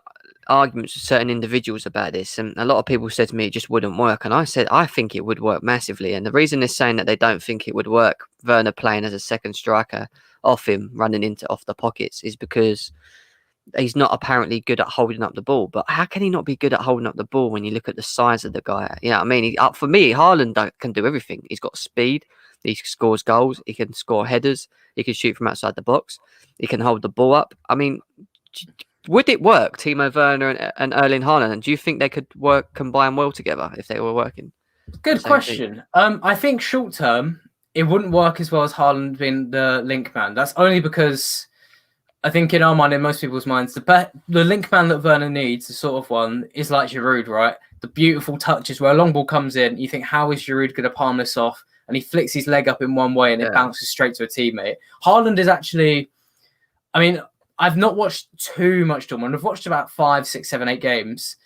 arguments with certain individuals about this, and a lot of people said to me it just wouldn't work, and I said I think it would work massively. And the reason they're saying that they don't think it would work, Werner playing as a second striker off him, running into off the pockets, is because he's not apparently good at holding up the ball. But how can he not be good at holding up the ball when you look at the size of the guy? You know what I mean? For me, Haaland can do everything. He's got speed. He scores goals. He can score headers. He can shoot from outside the box. He can hold the ball up. I mean, would it work, Timo Werner and Erling Haaland? And do you think they could combine well together if they were working?
Good question. I think short term, it wouldn't work as well as Haaland being the link man. That's only because I think in our mind, in most people's minds, the link man that Werner needs, the sort of one, is like Giroud, right? The beautiful touches where a long ball comes in, you think, how is Giroud going to palm this off? And he flicks his leg up in one way and it bounces straight to a teammate. Haaland is actually, I mean, I've not watched too much Dortmund. I've watched about 5, 6, 7, 8 games.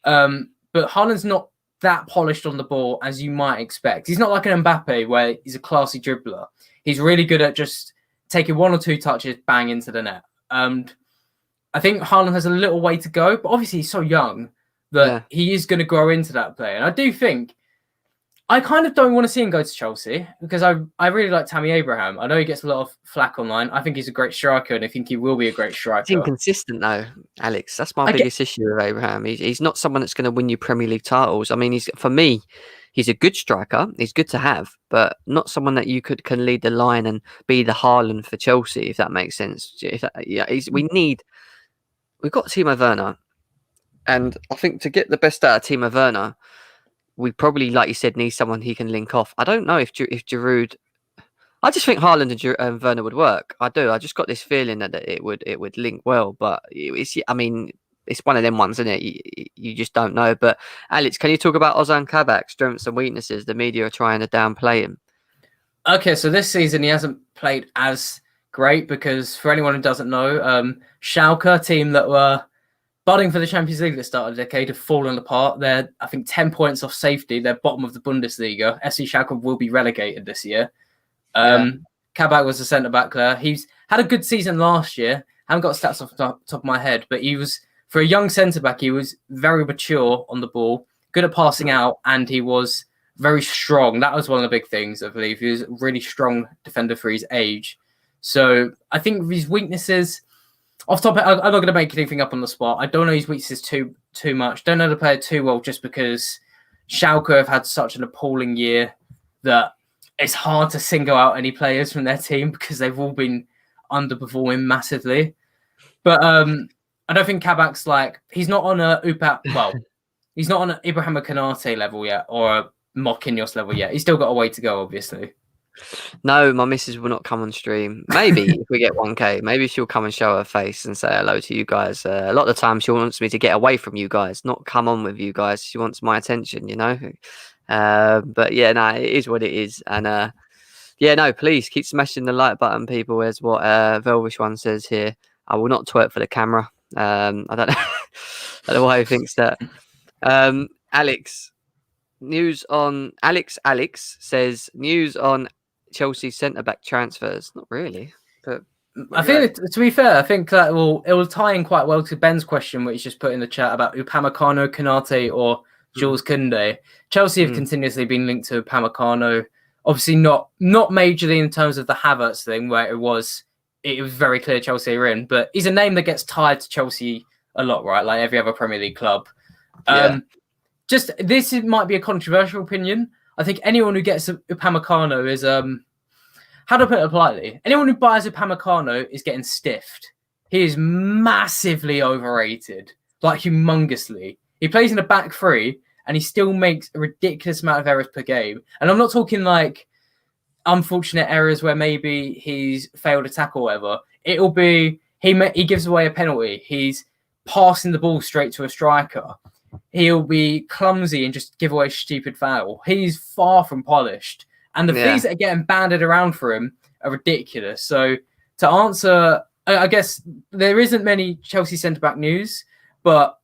But Haaland's not that polished on the ball as you might expect. He's not like an Mbappe where he's a classy dribbler. He's really good at just taking 1 or 2 touches, bang into the net. And I think Haaland has a little way to go, but obviously he's so young that he is going to grow into that player. And I do think, I kind of don't want to see him go to Chelsea because I really like Tammy Abraham. I know he gets a lot of flack online. I think he's a great striker and I think he will be a great striker.
He's inconsistent though, Alex. That's my biggest issue with Abraham. He's not someone that's going to win you Premier League titles. I mean, for me, he's a good striker. He's good to have, but not someone that you can lead the line and be the Haaland for Chelsea, if that makes sense. We've got Timo Werner, and I think to get the best out of Timo Werner, we probably, like you said, need someone he can link off. I don't know if Giroud. I just think Haaland and Werner would work. I do. I just got this feeling that it would link well, but it's one of them ones, isn't it? You just don't know. But Alex, can you talk about Ozan Kabak's strengths and weaknesses? The media are trying to downplay him.
Okay, so this season he hasn't played as great because for anyone who doesn't know, Schalke, team that were budding for the Champions League at the start of the decade, have fallen apart. They're, I think, 10 points off safety. They're bottom of the Bundesliga. SC Schalke will be relegated this year. Kabak was a centre-back there. He's had a good season last year. I haven't got stats off the top of my head, but he was, for a young centre-back, he was very mature on the ball, good at passing out, and he was very strong. That was one of the big things, I believe. He was a really strong defender for his age. So I think his weaknesses... Off topic, I'm not going to make anything up on the spot. I don't know his weaknesses too much. Don't know the player too well just because Schalke have had such an appalling year that it's hard to single out any players from their team because they've all been underperforming massively. But I don't think Kabak's he's not on he's not on an Ibrahima Konate level yet or a Marquinhos level yet. He's still got a way to go, obviously.
No, my missus will not come on stream. Maybe if we get 1K, maybe she'll come and show her face and say hello to you guys. A lot of the time she wants me to get away from you guys, not come on with you guys. She wants my attention, you know. But yeah, no, it is what it is. And please keep smashing the like button, people, as what Velvish one says here. I will not twerk for the camera. I don't know, I don't know why he thinks that. Alex says news on Chelsea centre-back transfers. Not really, but
I think to be fair, I think that it will tie in quite well to Ben's question, which he's just put in the chat about Upamecano, Konate, or Jules Koundé. Chelsea have continuously been linked to Upamecano. Obviously, not majorly in terms of the Havertz thing, where it was very clear Chelsea are in, but he's a name that gets tied to Chelsea a lot, right? Like every other Premier League club. Just this might be a controversial opinion. I think anyone who gets Upamecano is how to put it politely. Anyone who buys Upamecano is getting stiffed. He is massively overrated, like humongously. He plays in a back three and he still makes a ridiculous amount of errors per game. And I'm not talking like unfortunate errors where maybe he's failed a tackle or whatever. It'll be he gives away a penalty. He's passing the ball straight to a striker. He'll be clumsy and just give away a stupid foul. He's far from polished. And the things that are getting banded around for him are ridiculous. So to answer, I guess there isn't many Chelsea centre-back news, but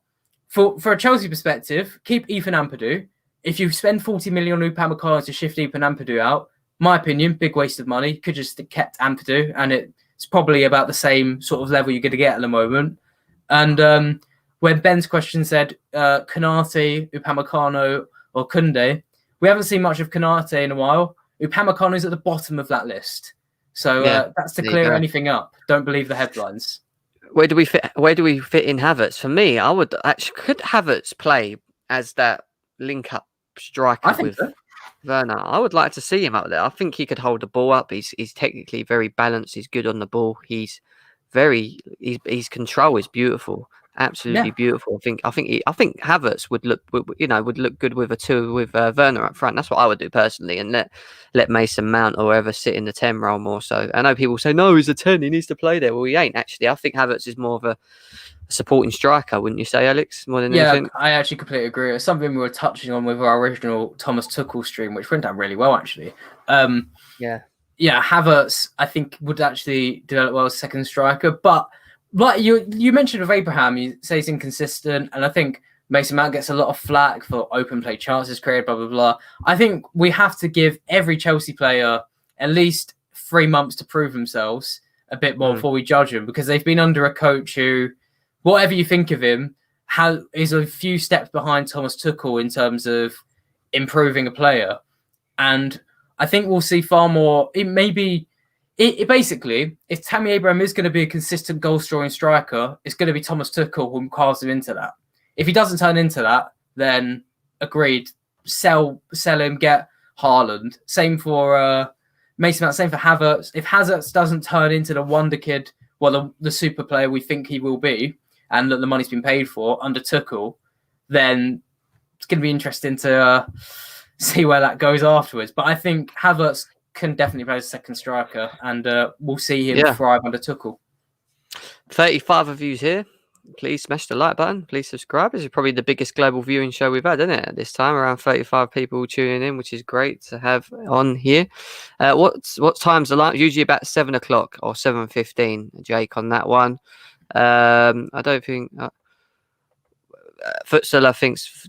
for a Chelsea perspective, keep Ethan Ampadu. If you spend 40 million on Upamecano to shift Ethan Ampadu out, my opinion, big waste of money. Could just have kept Ampadu, and it's probably about the same sort of level you're going to get at the moment. And when Ben's question said Konate, Upamecano, or Kunde, we haven't seen much of Konate in a while. Upamecano's at the bottom of that list. So that's to
there you
clear
go.
anything up. Don't believe the headlines.
Where do we fit? Where do we fit in Havertz? For me, I would actually could Havertz play as that link-up striker
I think
with
so.
Werner. I would like to see him up there. I think he could hold the ball up. He's technically very balanced. He's good on the ball. His control is beautiful, absolutely beautiful. I think Havertz would look good with Werner up front. That's what I would do personally, and let Mason Mount or whoever sit in the 10 role more so. I know people say no, he's a 10, he needs to play there. Well, he ain't actually. I think Havertz is more of a supporting striker, wouldn't you say, Alex? More than anything.
I actually completely agree. It's something we were touching on with our original Thomas Tuchel stream, which went down really well actually. Havertz, I think, would actually develop well as second striker. But like you mentioned with Abraham, you say he's inconsistent, and I think Mason Mount gets a lot of flack for open play chances created, blah, blah, blah. I think we have to give every Chelsea player at least 3 months to prove themselves a bit more before we judge them, because they've been under a coach who, whatever you think of him, is a few steps behind Thomas Tuchel in terms of improving a player. And I think we'll see far more. Basically, if Tammy Abraham is going to be a consistent goal-scoring striker, it's going to be Thomas Tuchel who carves him into that. If he doesn't turn into that, then agreed, sell him, get Haaland. Same for Mason Mount, same for Havertz. If Havertz doesn't turn into the wonder kid, well, the super player we think he will be, and that the money's been paid for under Tuchel, then it's going to be interesting to see where that goes afterwards. But I think Havertz can definitely play as a second striker, and we'll see him thrive under Tuchel.
35 of you here. Please smash the like button. Please subscribe. This is probably the biggest global viewing show we've had, isn't it? At this time, around 35 people tuning in, which is great to have on here. What time's the line? Usually about 7 o'clock or 7:15. Jake on that one. I don't think Futsal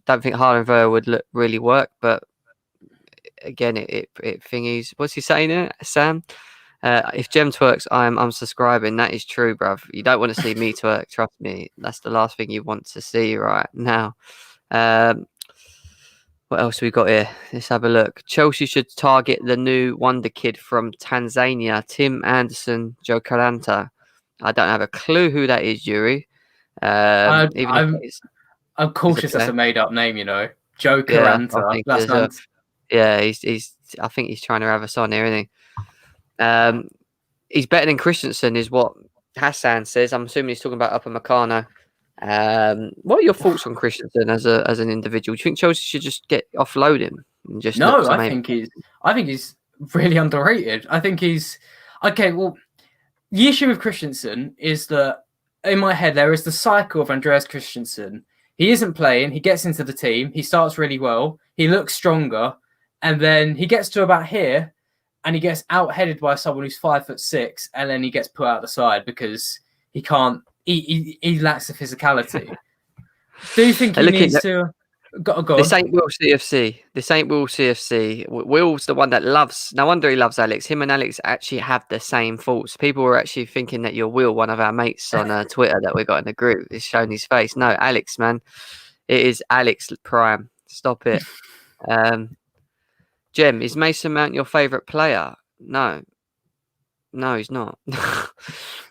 don't think Haaland Werner would really work, but again, it thingies. What's he saying there, Sam? If Jem twerks, I'm unsubscribing. That is true, bruv. You don't want to see me twerk. Trust me. That's the last thing you want to see right now. What else we got here? Let's have a look. Chelsea should target the new wonder kid from Tanzania, Tim Anderson Jokalanta. I don't have a clue who that is, Yuri.
I'm cautious that's a made-up name, Joe Caranta.
He's. I think he's trying to have us on here, isn't he? He's better than Christensen, is what Hassan says. I'm assuming he's talking about Upamecano. What are your thoughts on Christensen as an individual? Do you think Chelsea should just offload him and just?
No, I think he's really underrated. I think he's okay. Well, the issue with Christensen is that in my head there is the cycle of Andreas Christensen. He isn't playing. He gets into the team. He starts really well. He looks stronger, and then he gets to about here, and he gets out-headed by someone who's 5'6", and then he gets put out the side because he can't. He lacks the physicality. Do you think he needs to? Go
this ain't Will CFC. This ain't Will CFC. Will's the one that loves. No wonder he loves Alex. Him and Alex actually have the same thoughts. People were actually thinking that you're Will, one of our mates on Twitter that we got in the group. It's showing his face. No, Alex, man. It is Alex Prime. Stop it. Jem, is Mason Mount your favourite player? No, he's not.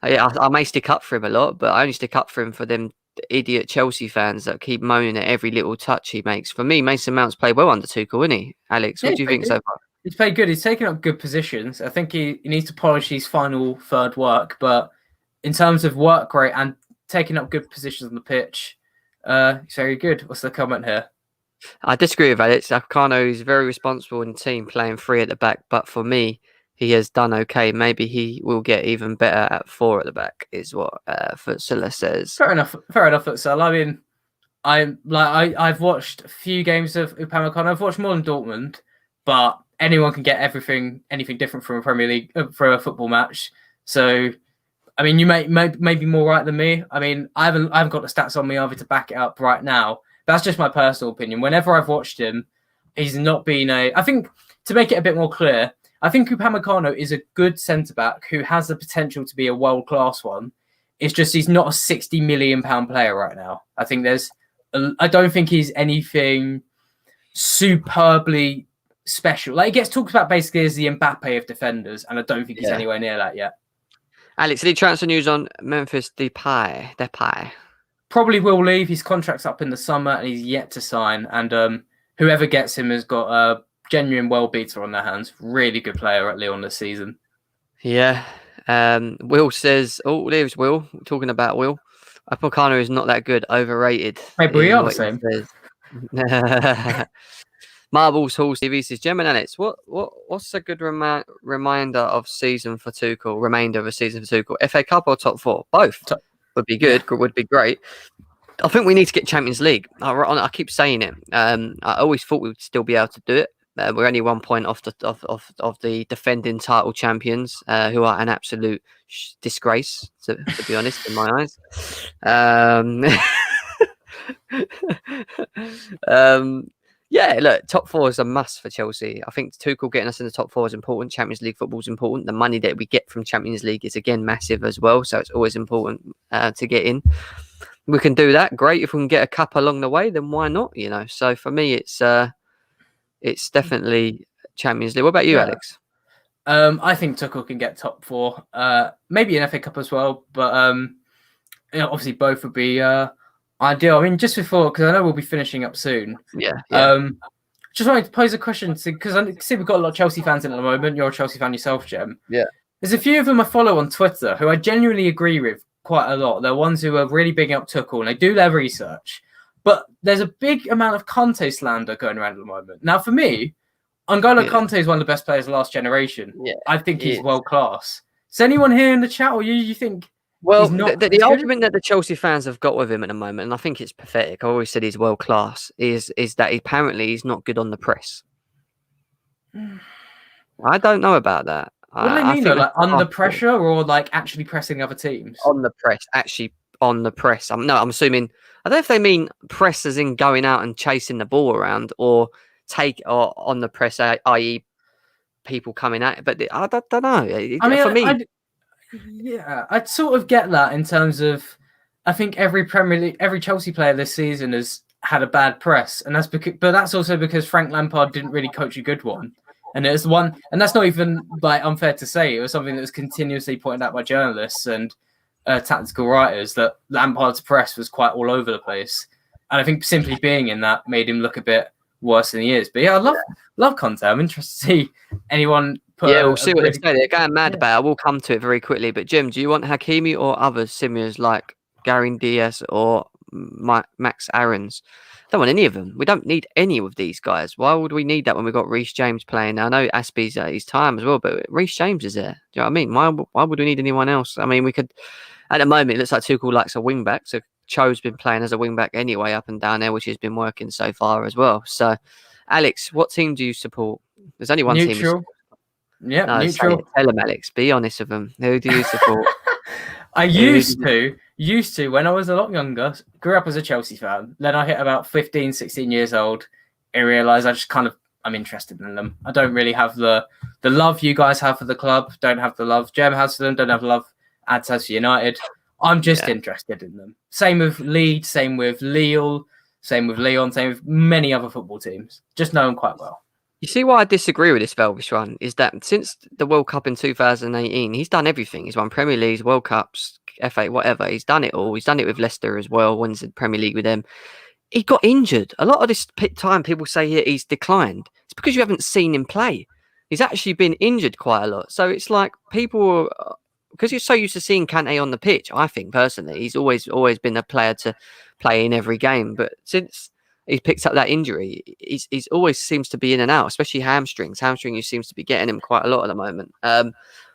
I may stick up for him a lot, but I only stick up for him for them idiot Chelsea fans that keep moaning at every little touch he makes. For me, Mason Mount's played well under Tuchel, isn't he? Alex, what do you think so far?
He's played good. He's taken up good positions. I think he needs to polish his final third work, but in terms of work rate and taking up good positions on the pitch, he's very good. What's the comment here?
I disagree with Alex. Upamecano is very responsible in the team, playing 3 at the back, but for me, he has done okay. Maybe he will get even better at 4 at the back, is what Futsala says.
Fair enough, Futsal. I mean, I've watched a few games of Upamecano. I've watched more than Dortmund, but anyone can get anything different from a Premier League for a football match. So, I mean, you may be more right than me. I mean, I haven't got the stats on me either to back it up right now. That's just my personal opinion. Whenever I've watched him, he's not been I think, to make it a bit more clear, I think Upamecano is a good centre-back who has the potential to be a world-class one. It's just he's not a 60 million pound player right now. I think I don't think he's anything superbly special. Like, he gets talked about basically as the Mbappe of defenders, and I don't think he's anywhere near that yet.
Alex, any transfer news on Memphis Depay?
Probably will leave. His contract's up in the summer, and he's yet to sign. And whoever gets him has got a genuine well beater on their hands. Really good player at Lyon this season.
Yeah. Will says, oh, there's Will. Talking about Will. Upamecano is not that good. Overrated.
Maybe we
is
are the
what he
same.
says. Marbles Hall TV says, Gem and Alex, what's a good reminder of season for Tuchel? Remainder of a season for Tuchel? FA Cup or top four? Both would be good. Would be great. I think we need to get Champions League. I keep saying it. I always thought we'd still be able to do it. We're only 1 point off the defending title champions, who are an absolute disgrace, to be honest, in my eyes. Yeah, look, top four is a must for Chelsea. I think Tuchel getting us in the top four is important. Champions League football is important. The money that we get from Champions League is, again, massive as well. So it's always important to get in. We can do that. Great. If we can get a cup along the way, then why not? So for me, it's definitely Champions League. What about you, Alex?
I think Tuchel can get top four. Maybe an FA Cup as well. But obviously both would be ideal. I mean, just before, because I know we'll be finishing up soon.
Yeah.
Just wanted to pose a question because I see we've got a lot of Chelsea fans in at the moment. You're a Chelsea fan yourself, Jem.
Yeah.
There's a few of them I follow on Twitter who I genuinely agree with quite a lot. They're ones who are really bigging up Tuchel and they do their research. But there's a big amount of Conte slander going around at the moment. Now, for me, N'Golo Conte is one of the best players of the last generation. Yeah, I think he's world class. Is anyone here in the chat, or you think?
Well, the argument that the Chelsea fans have got with him at the moment, and I think it's pathetic. I always said he's world class. Is that apparently he's not good on the press? I don't know about that.
What do they mean though? Like under pressure, or like actually pressing other teams?
On the press, actually on the press. I'm assuming. I don't know if they mean press as in going out and chasing the ball around, or on the press, i.e., people coming at it. But I don't know. I mean, for me.
I'd sort of get that in terms of, I think every Chelsea player this season has had a bad press, and that's also because Frank Lampard didn't really coach a good one, and it's one, and that's not even like unfair to say. It was something that was continuously pointed out by journalists and tactical writers that Lampard's press was quite all over the place, and I think simply being in that made him look a bit worse than he is. But yeah, I love Conte. I'm interested to see anyone.
We'll see what they say. They're going mad about it. We'll come to it very quickly. But Jim, do you want Hakimi or other simians like Gary Diaz or Max Aarons? Don't want any of them. We don't need any of these guys. Why would we need that when we've got Reece James playing? Now, I know Aspie's at his time as well, but Reece James is there. Do you know what I mean? Why would we need anyone else? I mean, we could. At the moment, it looks like Tuchel likes a wing back. So Cho's been playing as a wing back anyway, up and down there, which has been working so far as well. So, Alex, what team do you support? There's only one team.
Yeah, neutral.
Tell them, Alex. Be honest with them. Who do you support?
I used to when I was a lot younger. Grew up as a Chelsea fan. Then I hit about 15, 16 years old and realised I'm interested in them. I don't really have the love you guys have for the club. Don't have the love Jem has for them. Don't have the love Ads has for United. I'm just interested in them. Same with Leeds. Same with Lille. Same with Lyon. Same with many other football teams. Just know them quite well.
You see why I disagree with this Velvish one is that since the World Cup in 2018, he's done everything. He's won Premier Leagues, World Cups, FA, whatever. He's done it all. He's done it with Leicester as well, wins the Premier League with them. He got injured. A lot of this time people say here he's declined. It's because you haven't seen him play. He's actually been injured quite a lot. So it's like people, because you're so used to seeing Kante on the pitch, I think personally, he's always been a player to play in every game. But since he's picked up that injury, he's always seems to be in and out, especially hamstrings. Hamstring seems to be getting him quite a lot at the moment.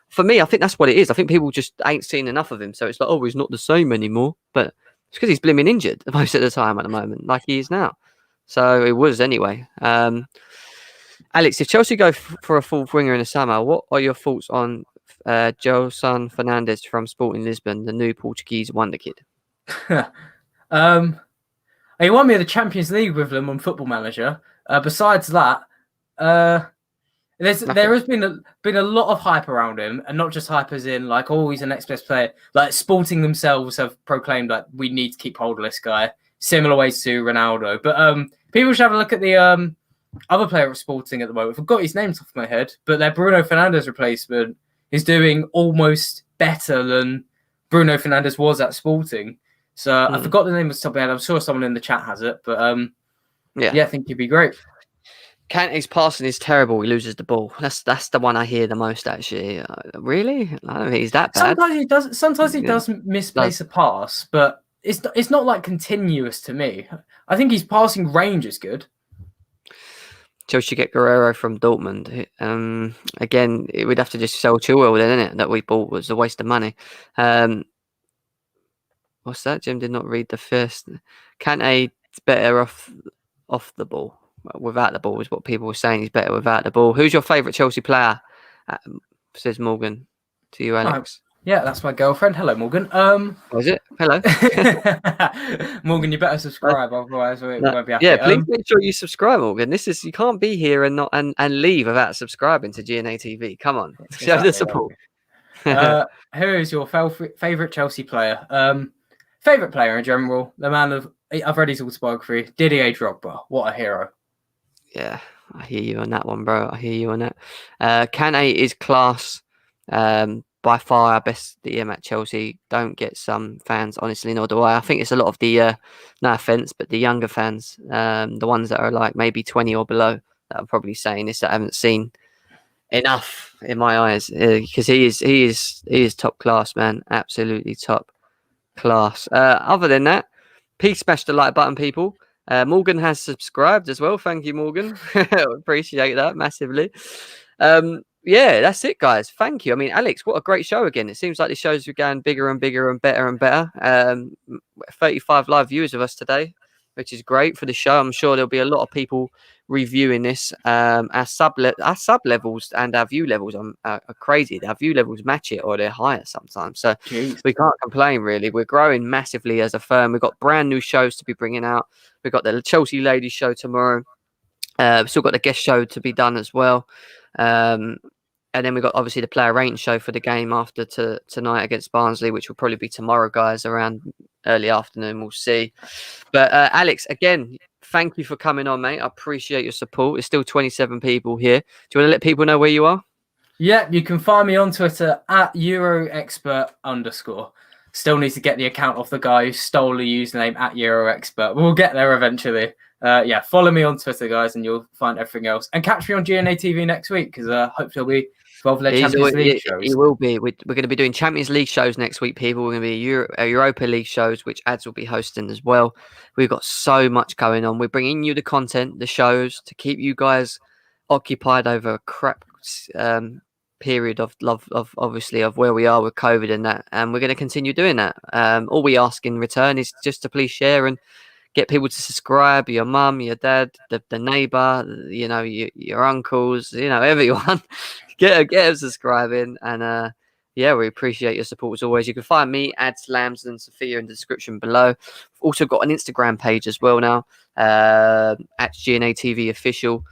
For me, I think that's what it is. I think people just ain't seen enough of him. So it's like, oh, he's not the same anymore. But it's because he's blimmin' injured most of the time at the moment, like he is now. So it was anyway. Alex, if Chelsea go for a fourth winger in the summer, what are your thoughts on Gelson Fernandes from Sporting Lisbon, the new Portuguese wonder kid?
He won me the Champions League with them on Football Manager. Besides that, There has been a lot of hype around him, and not just hype as in like, oh, he's the next best player. Like Sporting themselves have proclaimed like we need to keep hold of this guy, similar ways to Ronaldo. But people should have a look at the other player of Sporting at the moment. I forgot his name off my head, but their Bruno Fernandes replacement is doing almost better than Bruno Fernandes was at Sporting. So I forgot the name of the top of my head. I'm sure someone in the chat has it, but yeah, I think he'd be great.
Kante's passing is terrible. He loses the ball. That's the one I hear the most, actually. Really? I don't think he's that bad.
Sometimes he does misplace a pass, but it's not like continuous to me. I think his passing range is good.
Chelsea get Guerrero from Dortmund. Again, we'd have to just sell Chilwell then, innit? That we bought was a waste of money. What's that? Jim did not read the first. Kante better off the ball. Without the ball is what people were saying. He's better without the ball. Who's your favourite Chelsea player? Says Morgan to you, Alex.
Yeah, that's my girlfriend. Hello, Morgan.
Was it? Hello.
Morgan, you better subscribe, otherwise we won't be happy.
Yeah, please make sure you subscribe, Morgan. You can't be here and not and leave without subscribing to GNA TV. Come on, show the support.
Who is your favourite Chelsea player? Favourite player in general, the man of I've read his autobiography, Didier Drogba. What a hero.
Yeah, I hear you on that one, bro. I hear you on that. Kante is class. By far our best DM at Chelsea. Don't get some fans, honestly, nor do I. I think it's a lot of the, no offence, but the younger fans, the ones that are like maybe 20 or below, that are probably saying this, that haven't seen enough in my eyes, because he is top class, man. Absolutely top class. Other than that, please smash the like button, people. Morgan has subscribed as well. Thank you, Morgan. Appreciate that massively. Yeah, that's it, guys. Thank you. I mean, Alex, what a great show again. It seems like the shows are going bigger and bigger and better and better. 35 live viewers of us today, which is great for the show. I'm sure there'll be a lot of people reviewing this. Our sub levels and our view levels are crazy. Our view levels match it, or they're higher sometimes. So we can't complain, really. We're growing massively as a firm. We've got brand new shows to be bringing out. We've got the Chelsea Ladies show tomorrow. We've still got the guest show to be done as well. And then we've got obviously the player rating show for the game after tonight against Barnsley, which will probably be tomorrow, guys, around early afternoon. We'll see. But Alex, again, thank you for coming on, mate. I appreciate your support. It's still 27 people here. Do you want to let people know where you are?
Yeah, you can find me on Twitter at EuroExpert_. Still need to get the account off the guy who stole the username at EuroExpert. We'll get there eventually. Yeah, follow me on Twitter, guys, and you'll find everything else. And catch me on GNA TV next week, because hopefully there'll be 12 Champions League shows. He will be. We're going to be doing Champions League shows next week, people. We're going to be Europa League shows, which Ads will be hosting as well. We've got so much going on. We're bringing you the content, the shows, to keep you guys occupied over a crap period of obviously of where we are with COVID and that. And we're going to continue doing that. All we ask in return is just to please share and get people to subscribe. Your mum, your dad, the neighbour, your uncles, everyone. get them subscribing. And yeah, we appreciate your support as always. You can find me, Ads, Lambs, and Sophia in the description below. We've also got an Instagram page as well now, at GNA TV Official.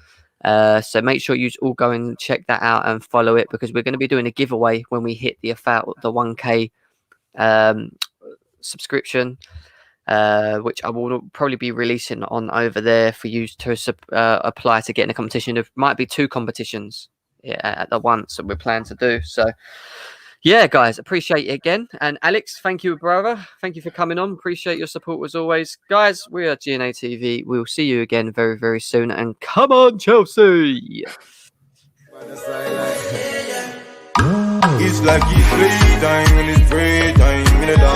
So make sure you all go and check that out and follow it, because we're going to be doing a giveaway when we hit the 1K subscription. Which I will probably be releasing on over there for you to apply to get in a competition. There might be 2 competitions at the once that we're planning to do. So, yeah, guys, appreciate it again. And Alex, thank you, brother. Thank you for coming on. Appreciate your support as always. Guys, we are GNA TV. We'll see you again very, very soon. And come on, Chelsea!
It's like it's playtime and it's break time.